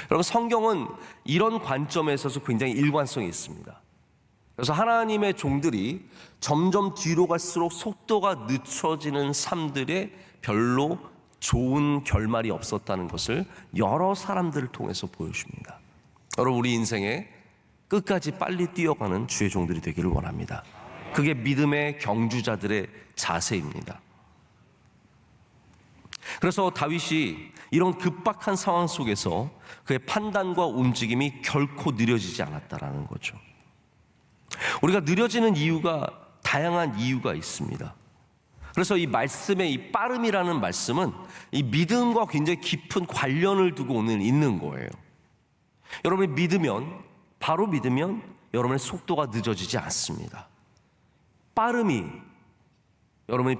여러분, 성경은 이런 관점에 있어서 굉장히 일관성이 있습니다. 그래서 하나님의 종들이 점점 뒤로 갈수록 속도가 늦춰지는 삶들에 별로 좋은 결말이 없었다는 것을 여러 사람들을 통해서 보여줍니다. 여러분, 우리 인생에 끝까지 빨리 뛰어가는 주의 종들이 되기를 원합니다. 그게 믿음의 경주자들의 자세입니다. 그래서 다윗이 이런 급박한 상황 속에서 그의 판단과 움직임이 결코 느려지지 않았다라는 거죠. 우리가 느려지는 이유가 다양한 이유가 있습니다. 그래서 이 말씀의 이 빠름이라는 말씀은 이 믿음과 굉장히 깊은 관련을 두고 오늘 있는 거예요. 여러분이 믿으면, 바로 믿으면 여러분의 속도가 늦어지지 않습니다. 빠름이, 여러분이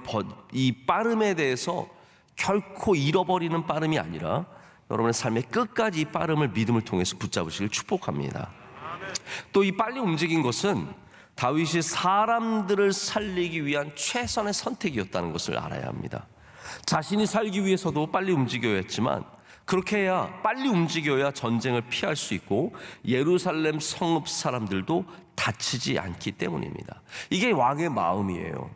이 빠름에 대해서 결코 잃어버리는 빠름이 아니라 여러분의 삶의 끝까지 이 빠름을 믿음을 통해서 붙잡으시길 축복합니다. 또 이 빨리 움직인 것은 다윗이 사람들을 살리기 위한 최선의 선택이었다는 것을 알아야 합니다. 자신이 살기 위해서도 빨리 움직여야 했지만 그렇게 해야, 빨리 움직여야 전쟁을 피할 수 있고 예루살렘 성읍 사람들도 다치지 않기 때문입니다. 이게 왕의 마음이에요.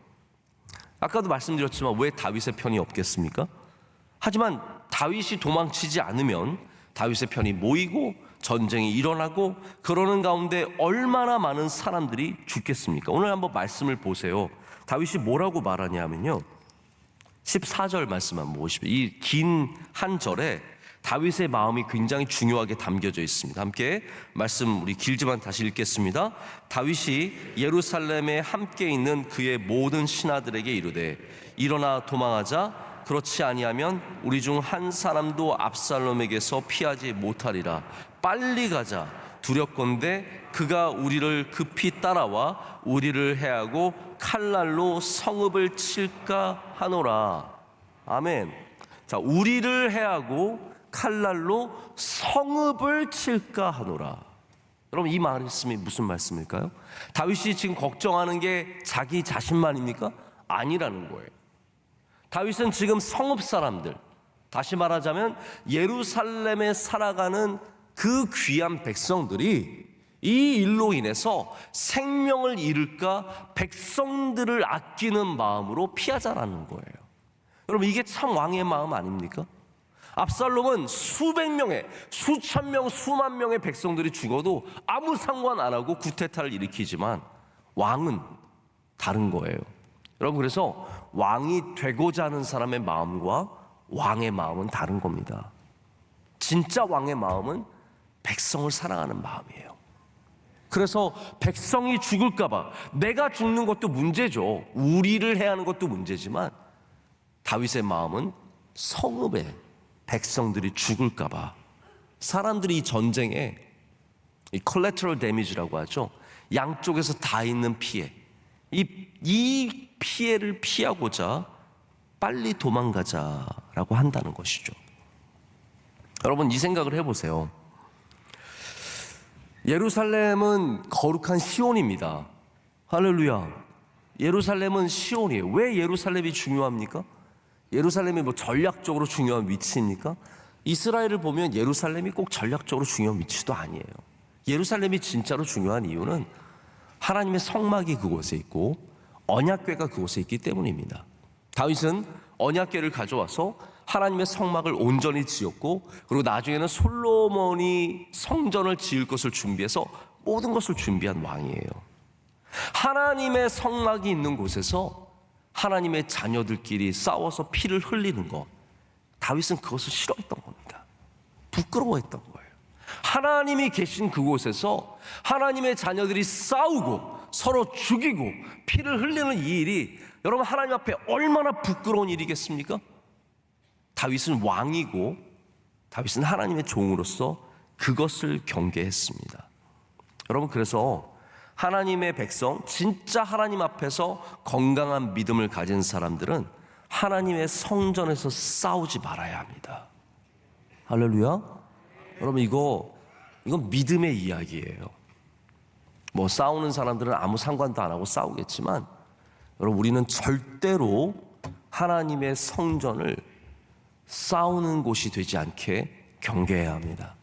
아까도 말씀드렸지만 왜 다윗의 편이 없겠습니까? 하지만 다윗이 도망치지 않으면 다윗의 편이 모이고 전쟁이 일어나고 그러는 가운데 얼마나 많은 사람들이 죽겠습니까? 오늘 한번 말씀을 보세요. 다윗이 뭐라고 말하냐면요, 14절 말씀 한번 보십시오. 이 긴 한 절에 다윗의 마음이 굉장히 중요하게 담겨져 있습니다. 함께 말씀, 우리 길지만 다시 읽겠습니다. 다윗이 예루살렘에 함께 있는 그의 모든 신하들에게 이르되 일어나 도망하자. 그렇지 아니하면 우리 중 한 사람도 압살롬에게서 피하지 못하리라. 빨리 가자. 두렵건대 그가 우리를 급히 따라와 우리를 해하고 칼날로 성읍을 칠까 하노라. 아멘. 자, 우리를 해하고 칼날로 성읍을 칠까 하노라. 여러분, 이 말씀이 무슨 말씀일까요? 다윗이 지금 걱정하는 게 자기 자신만입니까? 아니라는 거예요. 다윗은 지금 성읍 사람들, 다시 말하자면 예루살렘에 살아가는 그 귀한 백성들이 이 일로 인해서 생명을 잃을까 백성들을 아끼는 마음으로 피하자라는 거예요. 여러분, 이게 참 왕의 마음 아닙니까? 압살롬은 수백 명의, 수천 명, 수만 명의 백성들이 죽어도 아무 상관 안 하고 구테타를 일으키지만 왕은 다른 거예요. 여러분, 그래서 왕이 되고자 하는 사람의 마음과 왕의 마음은 다른 겁니다. 진짜 왕의 마음은 백성을 사랑하는 마음이에요. 그래서 백성이 죽을까 봐, 내가 죽는 것도 문제죠. 우리를 해야 하는 것도 문제지만 다윗의 마음은 성읍에 백성들이 죽을까 봐, 사람들이 이 전쟁에 이 collateral damage라고 하죠. 양쪽에서 다 있는 피해, 이 피해를 피하고자 빨리 도망가자라고 한다는 것이죠. 여러분, 이 생각을 해보세요. 예루살렘은 거룩한 시온입니다. 할렐루야. 예루살렘은 시온이에요. 왜 예루살렘이 중요합니까? 예루살렘이 뭐 전략적으로 중요한 위치입니까? 이스라엘을 보면 예루살렘이 꼭 전략적으로 중요한 위치도 아니에요. 예루살렘이 진짜로 중요한 이유는 하나님의 성막이 그곳에 있고 언약궤가 그곳에 있기 때문입니다. 다윗은 언약궤를 가져와서 하나님의 성막을 온전히 지었고, 그리고 나중에는 솔로몬이 성전을 지을 것을 준비해서 모든 것을 준비한 왕이에요. 하나님의 성막이 있는 곳에서 하나님의 자녀들끼리 싸워서 피를 흘리는 것, 다윗은 그것을 싫어했던 겁니다. 부끄러워했던 거예요. 하나님이 계신 그곳에서 하나님의 자녀들이 싸우고 서로 죽이고 피를 흘리는 이 일이 여러분 하나님 앞에 얼마나 부끄러운 일이겠습니까? 다윗은 왕이고 다윗은 하나님의 종으로서 그것을 경계했습니다. 여러분 그래서 하나님의 백성, 진짜 하나님 앞에서 건강한 믿음을 가진 사람들은 하나님의 성전에서 싸우지 말아야 합니다. 할렐루야. 여러분 이건 믿음의 이야기예요. 뭐 싸우는 사람들은 아무 상관도 안 하고 싸우겠지만 여러분 우리는 절대로 하나님의 성전을 싸우는 곳이 되지 않게 경계해야 합니다.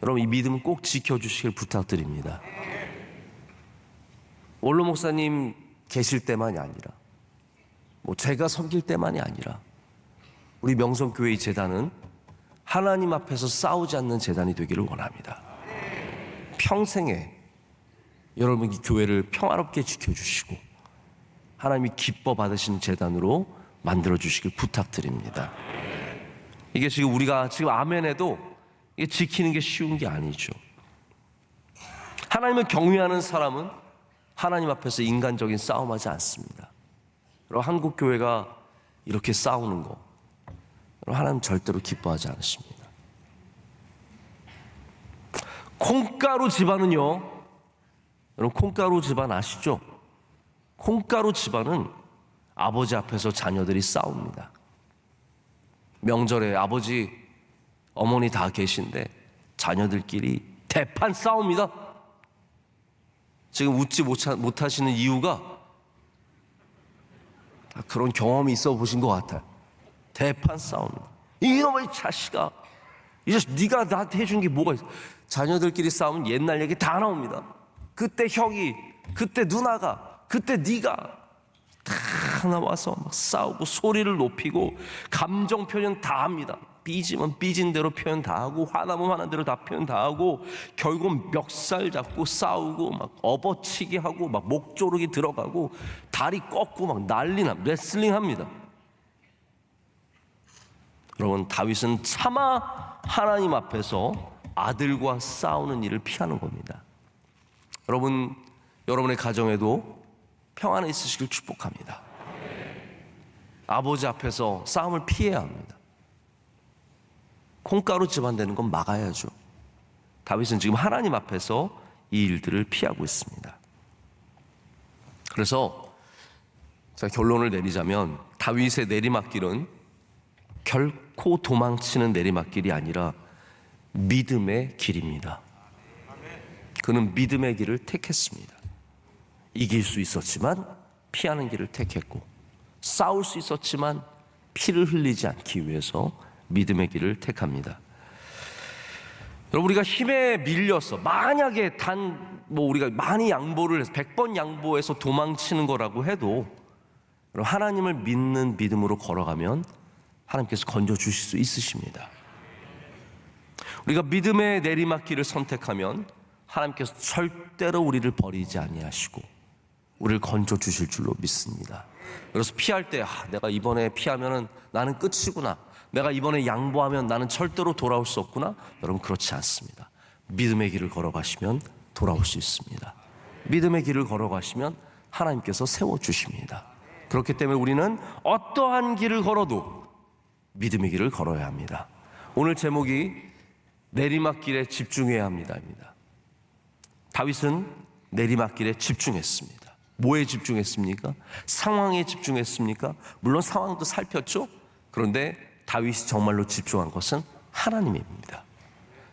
여러분 이 믿음 꼭 지켜주시길 부탁드립니다. 원로 목사님 계실 때만이 아니라 뭐 제가 섬길 때만이 아니라 우리 명성교회의 재단은 하나님 앞에서 싸우지 않는 재단이 되기를 원합니다. 평생에 여러분 이 교회를 평화롭게 지켜주시고 하나님이 기뻐 받으시는 재단으로 만들어 주시길 부탁드립니다. 이게 지금 우리가 지금 아멘해도 이게 지키는 게 쉬운 게 아니죠. 하나님을 경외하는 사람은 하나님 앞에서 인간적인 싸움하지 않습니다. 여러분 한국 교회가 이렇게 싸우는 거 여러분 하나님 절대로 기뻐하지 않으십니다. 콩가루 집안은요, 여러분 콩가루 집안 아시죠? 콩가루 집안은 아버지 앞에서 자녀들이 싸웁니다. 명절에 아버지, 어머니 다 계신데 자녀들끼리 대판 싸웁니다. 지금 웃지 못하시는 이유가 다 그런 경험이 있어 보신 것 같아요. 대판 싸웁니다. 이놈의 자식아, 이 자식 네가 나한테 해준 게 뭐가 있어? 자녀들끼리 싸우면 옛날 얘기 다 나옵니다. 그때 형이, 그때 누나가, 그때 네가 다 나와서 막 싸우고 소리를 높이고 감정 표현 다 합니다. 삐지면 삐진 대로 표현 다 하고 화나면 화난 대로 다 표현 다 하고 결국 멱살 잡고 싸우고 막 업어치기 하고 막 목조르기 들어가고 다리 꺾고 막 난리나 레슬링 합니다. 여러분 다윗은 차마 하나님 앞에서 아들과 싸우는 일을 피하는 겁니다. 여러분 여러분의 가정에도 평안에 있으시길 축복합니다. 아버지 앞에서 싸움을 피해야 합니다. 콩가루 집안 되는 건 막아야죠. 다윗은 지금 하나님 앞에서 이 일들을 피하고 있습니다. 그래서 제가 결론을 내리자면 다윗의 내리막길은 결코 도망치는 내리막길이 아니라 믿음의 길입니다. 그는 믿음의 길을 택했습니다. 이길 수 있었지만 피하는 길을 택했고 싸울 수 있었지만 피를 흘리지 않기 위해서 믿음의 택합니다. 여러분 우리가 힘에 밀려서 만약에 우리가 많이 양보를 해서 100번 양보해서 도망치는 거라고 해도 하나님을 믿는 믿음으로 걸어가면 하나님께서 건져주실 수 있으십니다. 우리가 믿음의 내리막길을 선택하면 하나님께서 절대로 우리를 버리지 아니하시고 우리를 건져주실 줄로 믿습니다. 그래서 피할 때 내가 이번에 피하면 나는 끝이구나, 내가 이번에 양보하면 나는 절대로 돌아올 수 없구나. 여러분 그렇지 않습니다. 믿음의 길을 걸어가시면 돌아올 수 있습니다. 믿음의 길을 걸어가시면 하나님께서 세워주십니다. 그렇기 때문에 우리는 어떠한 길을 걸어도 믿음의 길을 걸어야 합니다. 오늘 제목이 내리막길에 집중해야 합니다입니다. 다윗은 내리막길에 집중했습니다. 뭐에 집중했습니까? 상황에 집중했습니까? 물론 상황도 살폈죠. 그런데 다윗이 정말로 집중한 것은 하나님입니다.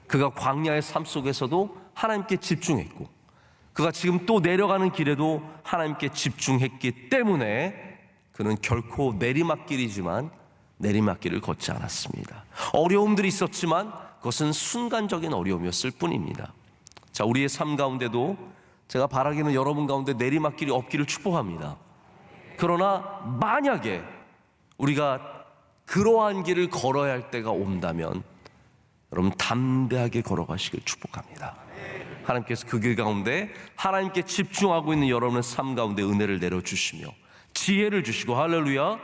그가 광야의 삶 속에서도 하나님께 집중했고 그가 지금 또 내려가는 길에도 하나님께 집중했기 때문에 그는 결코 내리막길이지만 내리막길을 걷지 않았습니다. 어려움들이 있었지만 그것은 순간적인 어려움이었을 뿐입니다. 자, 우리의 삶 가운데도 제가 바라기는 여러분 가운데 내리막길이 없기를 축복합니다. 그러나 만약에 우리가 그러한 길을 걸어야 할 때가 온다면 여러분 담대하게 걸어가시길 축복합니다. 하나님께서 그 길 가운데 하나님께 집중하고 있는 여러분의 삶 가운데 은혜를 내려주시며 지혜를 주시고 할렐루야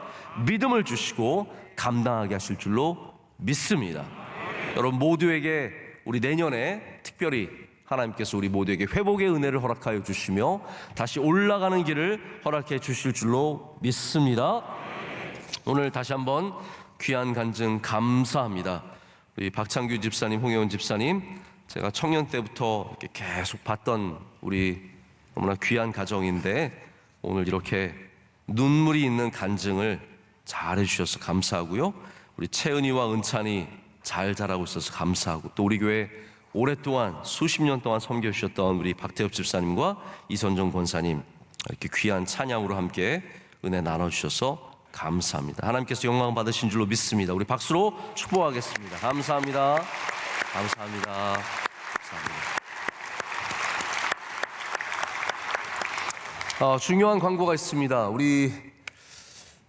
믿음을 주시고 감당하게 하실 줄로 믿습니다. 여러분 모두에게 우리 내년에 특별히 하나님께서 우리 모두에게 회복의 은혜를 허락하여 주시며 다시 올라가는 길을 허락해 주실 줄로 믿습니다. 오늘 다시 한번 귀한 간증 감사합니다. 우리 박창규 집사님, 홍혜원 집사님, 제가 청년 때부터 이렇게 계속 봤던 우리 너무나 귀한 가정인데 오늘 이렇게 눈물이 있는 간증을 잘 해주셔서 감사하고요. 우리 채은이와 은찬이 잘 자라고 있어서 감사하고, 또 우리 교회 오랫동안 수십 년 동안 섬겨주셨던 우리 박태엽 집사님과 이선정 권사님, 이렇게 귀한 찬양으로 함께 은혜 나눠주셔서 감사합니다. 하나님께서 영광 받으신 줄로 믿습니다. 우리 박수로 축복하겠습니다. 감사합니다. 감사합니다. 감사합니다. 중요한 광고가 있습니다. 우리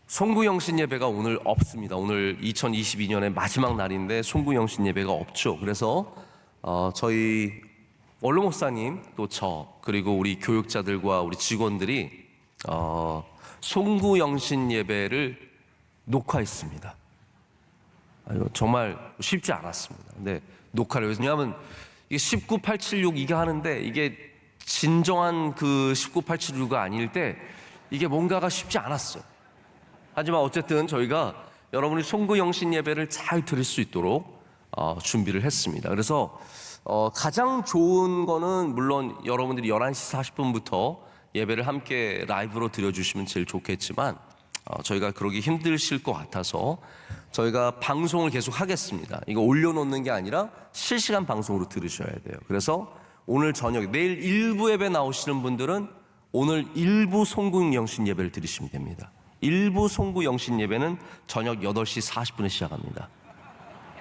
송구영신 예배가 오늘 없습니다. 오늘 2022년의 마지막 날인데 송구영신 예배가 없죠. 그래서 저희 원로 목사님, 또 저, 그리고 우리 교육자들과 우리 직원들이 송구영신 예배를 녹화했습니다. 정말 쉽지 않았습니다. 근데 녹화를, 왜냐하면 이게 19876 이게 하는데 이게 진정한 그 19876가 아닐 때 이게 뭔가가 쉽지 않았어요. 하지만 어쨌든 저희가 여러분이 송구영신 예배를 잘 드릴 수 있도록 준비를 했습니다. 그래서 가장 좋은 거는 물론 여러분들이 11시 40분부터 예배를 함께 라이브로 드려주시면 제일 좋겠지만 저희가 그러기 힘드실 것 같아서 저희가 방송을 계속 하겠습니다. 이거 올려놓는 게 아니라 실시간 방송으로 들으셔야 돼요. 그래서 오늘 저녁, 내일 일부 예배 나오시는 분들은 오늘 일부 송구영신 예배를 드리시면 됩니다. 일부 송구영신 예배는 저녁 8시 40분에 시작합니다.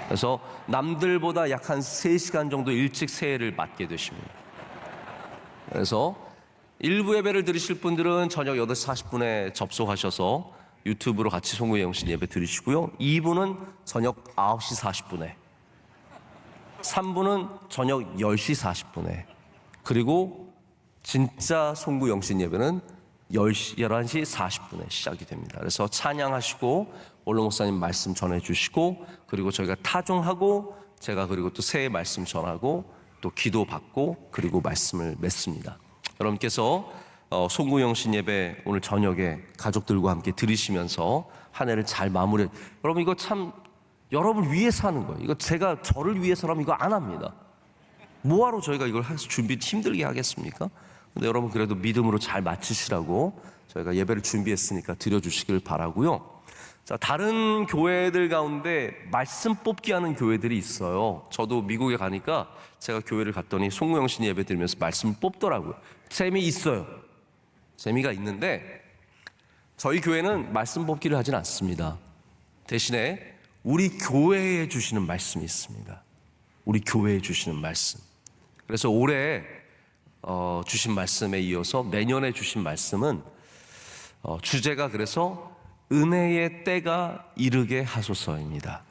그래서 남들보다 약 한 3시간 정도 일찍 새해를 맞게 되십니다. 그래서 일부 예배를 들으실 분들은 저녁 8시 40분에 접속하셔서 유튜브로 같이 송구영신 예배 들으시고요. 2부는 저녁 9시 40분에, 3부는 저녁 10시 40분에, 그리고 진짜 송구영신 예배는 11시 40분에 시작이 됩니다. 그래서 찬양하시고 원로 목사님 말씀 전해주시고, 그리고 저희가 타종하고, 제가 그리고 또 새해 말씀 전하고, 또 기도 받고, 그리고 말씀을 맺습니다. 여러분께서 송구영신 예배 오늘 저녁에 가족들과 함께 들으시면서 한 해를 잘 마무리. 여러분 이거 참 여러분 위해서 하는 거예요. 이거 제가 저를 위해서라면 이거 안 합니다. 뭐하러 저희가 이걸 해서 준비 힘들게 하겠습니까? 근데 여러분 그래도 믿음으로 잘 마치시라고 저희가 예배를 준비했으니까 드려주시길 바라고요. 자, 다른 교회들 가운데 말씀 뽑기 하는 교회들이 있어요. 저도 미국에 가니까 제가 교회를 갔더니 송구영신 예배 드리면서 말씀 뽑더라고요. 재미있어요. 재미가 있는데 저희 교회는 말씀 뽑기를 하진 않습니다. 대신에 우리 교회에 주시는 말씀이 있습니다. 우리 교회에 주시는 말씀. 그래서 올해 주신 말씀에 이어서 내년에 주신 말씀은 주제가 그래서 은혜의 때가 이르게 하소서입니다.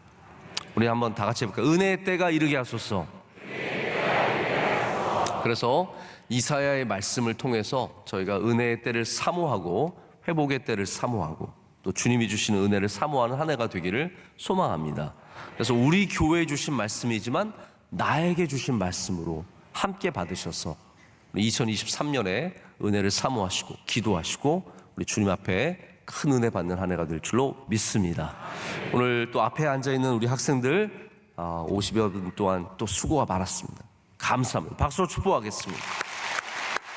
우리 한번 다 같이 해볼까요? 은혜의 때가 이르게 하소서. 그래서 이사야의 말씀을 통해서 저희가 은혜의 때를 사모하고 회복의 때를 사모하고 또 주님이 주시는 은혜를 사모하는 한 해가 되기를 소망합니다. 그래서 우리 교회에 주신 말씀이지만 나에게 주신 말씀으로 함께 받으셔서 2023년에 은혜를 사모하시고 기도하시고 우리 주님 앞에 큰 은혜 받는 한 해가 될 줄로 믿습니다. 오늘 또 앞에 앉아있는 우리 학생들 50여 분 동안 또 수고가 많았습니다. 감사합니다. 박수로 축복하겠습니다.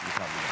감사합니다.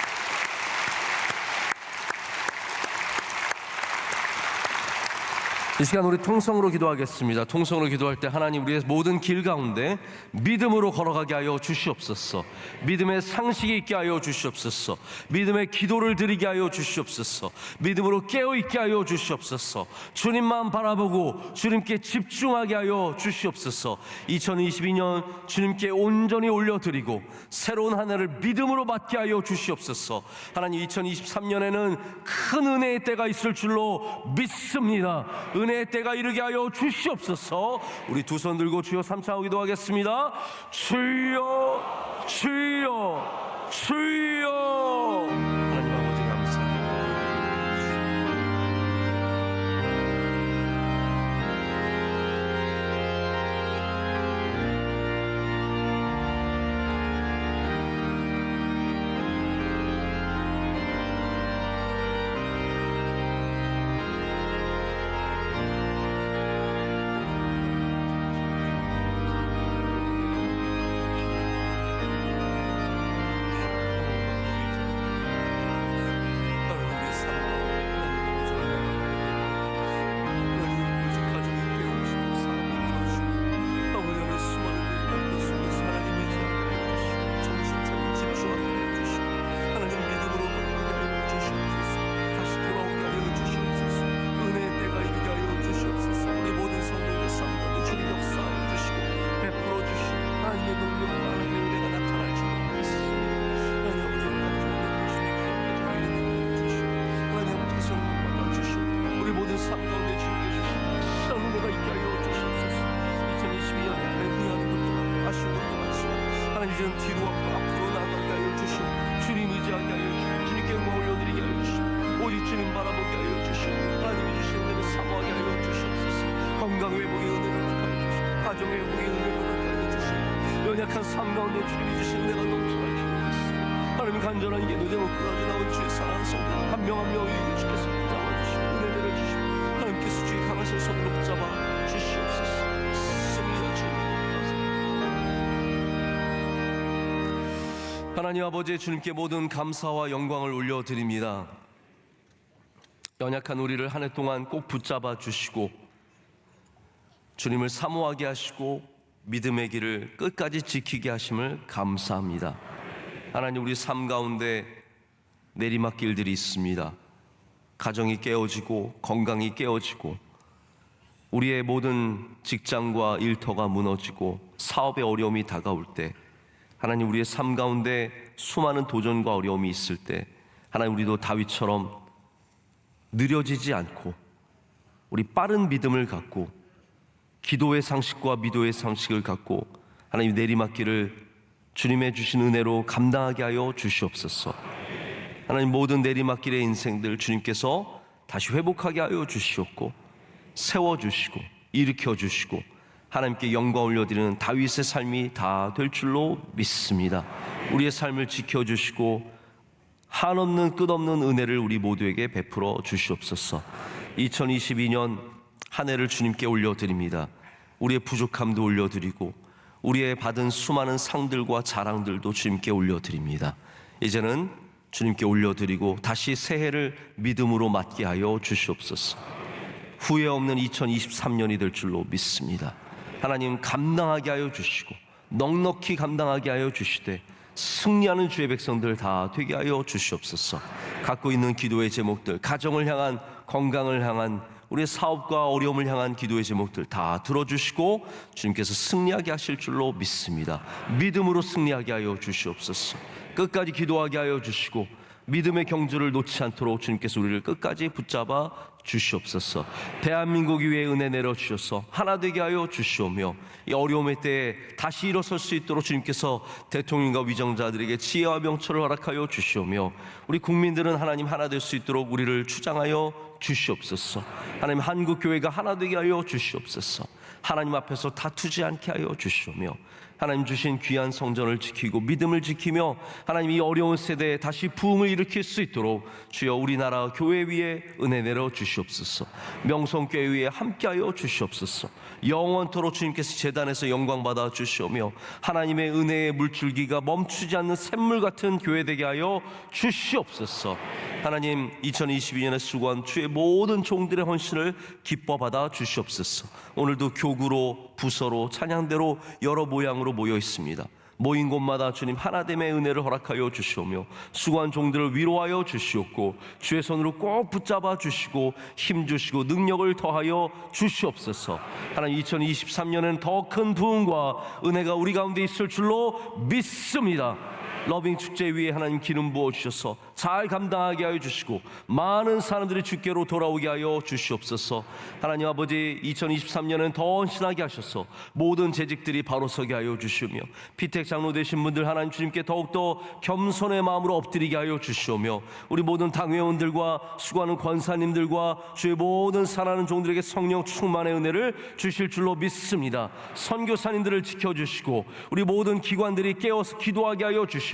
이 시간 우리 통성으로 기도하겠습니다. 통성으로 기도할 때 하나님 우리의 모든 길 가운데 믿음으로 걸어가게 하여 주시옵소서. 믿음의 상식이 있게 하여 주시옵소서. 믿음의 기도를 드리게 하여 주시옵소서. 믿음으로 깨어있게 하여 주시옵소서. 주님만 바라보고 주님께 집중하게 하여 주시옵소서. 2022년 주님께 온전히 올려드리고 새로운 한 해를 믿음으로 맞게 하여 주시옵소서. 하나님 2023년에는 큰 은혜의 때가 있을 줄로 믿습니다. 은혜의 때가 이르게 하여 주시옵소서. 우리 두 손 들고 주여 삼창하고 기도하겠습니다. 주여 주여 주여. 하나님 아버지 감사합니다. 이제는 뒤로 앞으로 나가게 하여 주시오. 주님 의지하게 하여 주시오. 주님께 영광 올려드리게 하여 주시오. 오직 주님 바라보게 하여 주시오. 하나님이 주신 은혜를 사모하게 하여 주시옵소서. 건강 회복의 은혜를 허락하여 주시오. 가정 회복의 은혜를 허락하여 주시오. 연약한 삶 가운데 주님이 주신 은혜가 넘쳐날 필요가 있습니다. 하나님 간절한 기도 제목 끝까지 나온 주의 사랑하는 성도 한 명 한 명 위에 주께서 붙잡아 주시고 은혜 내려주시고 하나님께서 주의 강하신 손으로 붙잡아 주시옵소서. 승리와 주님 감사합니다. 하나님 아버지, 주님께 모든 감사와 영광을 올려드립니다. 연약한 우리를 한 해 동안 꼭 붙잡아 주시고 주님을 사모하게 하시고 믿음의 길을 끝까지 지키게 하심을 감사합니다. 하나님, 우리 삶 가운데 내리막길들이 있습니다. 가정이 깨어지고 건강이 깨어지고 우리의 모든 직장과 일터가 무너지고 사업의 어려움이 다가올 때, 하나님, 우리의 삶 가운데 수많은 도전과 어려움이 있을 때, 하나님, 우리도 다윗처럼 느려지지 않고 우리 빠른 믿음을 갖고 기도의 상식과 미도의 상식을 갖고 하나님 내리막길을 주님의 주신 은혜로 감당하게 하여 주시옵소서. 하나님, 모든 내리막길의 인생들 주님께서 다시 회복하게 하여 주시옵고 세워주시고 일으켜주시고 하나님께 영광 올려드리는 다윗의 삶이 다 될 줄로 믿습니다. 우리의 삶을 지켜주시고 한없는 끝없는 은혜를 우리 모두에게 베풀어 주시옵소서. 2022년 한 해를 주님께 올려드립니다. 우리의 부족함도 올려드리고 우리의 받은 수많은 상들과 자랑들도 주님께 올려드립니다. 이제는 주님께 올려드리고 다시 새해를 믿음으로 맞게 하여 주시옵소서. 후회 없는 2023년이 될 줄로 믿습니다. 하나님, 감당하게 하여 주시고 넉넉히 감당하게 하여 주시되 승리하는 주의 백성들 다 되게 하여 주시옵소서. 갖고 있는 기도의 제목들, 가정을 향한, 건강을 향한, 우리의 사업과 어려움을 향한 기도의 제목들 다 들어주시고 주님께서 승리하게 하실 줄로 믿습니다. 믿음으로 승리하게 하여 주시옵소서. 끝까지 기도하게 하여 주시고 믿음의 경주를 놓지 않도록 주님께서 우리를 끝까지 붙잡아 주시옵소서. 대한민국 위에 은혜 내려주셔서 하나 되게 하여 주시오며 이 어려움의 때에 다시 일어설 수 있도록 주님께서 대통령과 위정자들에게 지혜와 명철을 허락하여 주시오며 우리 국민들은 하나님 하나 될 수 있도록 우리를 주장하여 주시옵소서. 하나님, 한국교회가 하나 되게 하여 주시옵소서. 하나님 앞에서 다투지 않게 하여 주시오며 하나님 주신 귀한 성전을 지키고 믿음을 지키며 하나님 이 어려운 세대에 다시 부흥을 일으킬 수 있도록 주여 우리나라 교회 위에 은혜 내려 주시옵소서. 명성교회 위에 함께하여 주시옵소서. 영원토록 주님께서 제단에서 영광 받아 주시오며 하나님의 은혜의 물줄기가 멈추지 않는 샘물 같은 교회 되게 하여 주시옵소서. 하나님, 2022년에 수고한 주의 모든 종들의 헌신을 기뻐 받아 주시옵소서. 오늘도 교구로, 부서로, 찬양대로 여러 모양으로 모여 있습니다. 모인 곳마다 주님 하나됨의 은혜를 허락하여 주시오며 수고한 종들을 위로하여 주시옵고 주의 손으로 꼭 붙잡아 주시고 힘 주시고 능력을 더하여 주시옵소서. 하나님, 2023년에는 더 큰 부흥과 은혜가 우리 가운데 있을 줄로 믿습니다. 러빙 축제 위에 하나님 기름 부어 주셔서 잘 감당하게 하여 주시고 많은 사람들이 주께로 돌아오게 하여 주시옵소서. 하나님 아버지, 2023년은 더 헌신하게 하셔서 모든 재직들이 바로 서게 하여 주시오며 피택 장로 되신 분들 하나님 주님께 더욱더 겸손의 마음으로 엎드리게 하여 주시오며 우리 모든 당회원들과 수고하는 권사님들과 주의 모든 사랑하는 종들에게 성령 충만의 은혜를 주실 줄로 믿습니다. 선교사님들을 지켜주시고 우리 모든 기관들이 깨어서 기도하게 하여 주시오며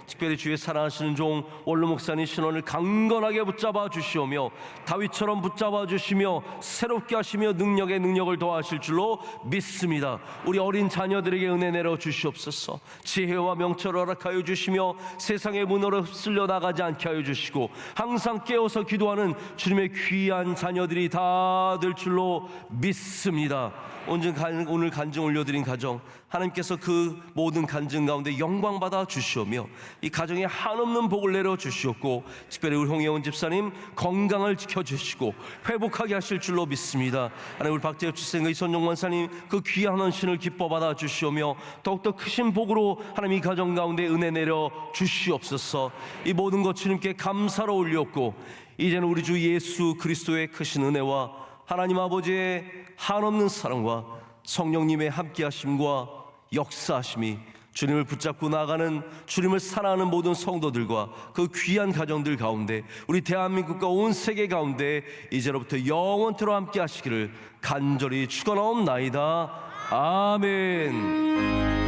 특별히 주의 사랑하시는 종 원로 목사님 신원을 강건하게 붙잡아 주시오며 다윗처럼 붙잡아 주시며 새롭게 하시며 능력에 능력을 더하실 줄로 믿습니다. 우리 어린 자녀들에게 은혜 내려 주시옵소서. 지혜와 명철을 허락하여 주시며 세상의 문화로 휩쓸려 나가지 않게 하여 주시고 항상 깨어서 기도하는 주님의 귀한 자녀들이 다 될 줄로 믿습니다. 오늘 간증 올려드린 가정 하나님께서 그 모든 간증 가운데 영광 받아 주시오며 이 가정에 한없는 복을 내려 주시옵고 특별히 우리 홍혜원 집사님 건강을 지켜주시고 회복하게 하실 줄로 믿습니다. 하나님, 우리 박재엽 집사님과 이선종 원사님 그 귀한 헌신을 기뻐 받아 주시오며 더욱더 크신 복으로 하나님 이 가정 가운데 은혜 내려 주시옵소서. 이 모든 것 주님께 감사로 올렸고 이제는 우리 주 예수 그리스도의 크신 은혜와 하나님 아버지의 한없는 사랑과 성령님의 함께하심과 역사하심이 주님을 붙잡고 나아가는, 주님을 사랑하는 모든 성도들과 그 귀한 가정들 가운데, 우리 대한민국과 온 세계 가운데 이제로부터 영원토록 함께 하시기를 간절히 축원하옵나이다. 아멘.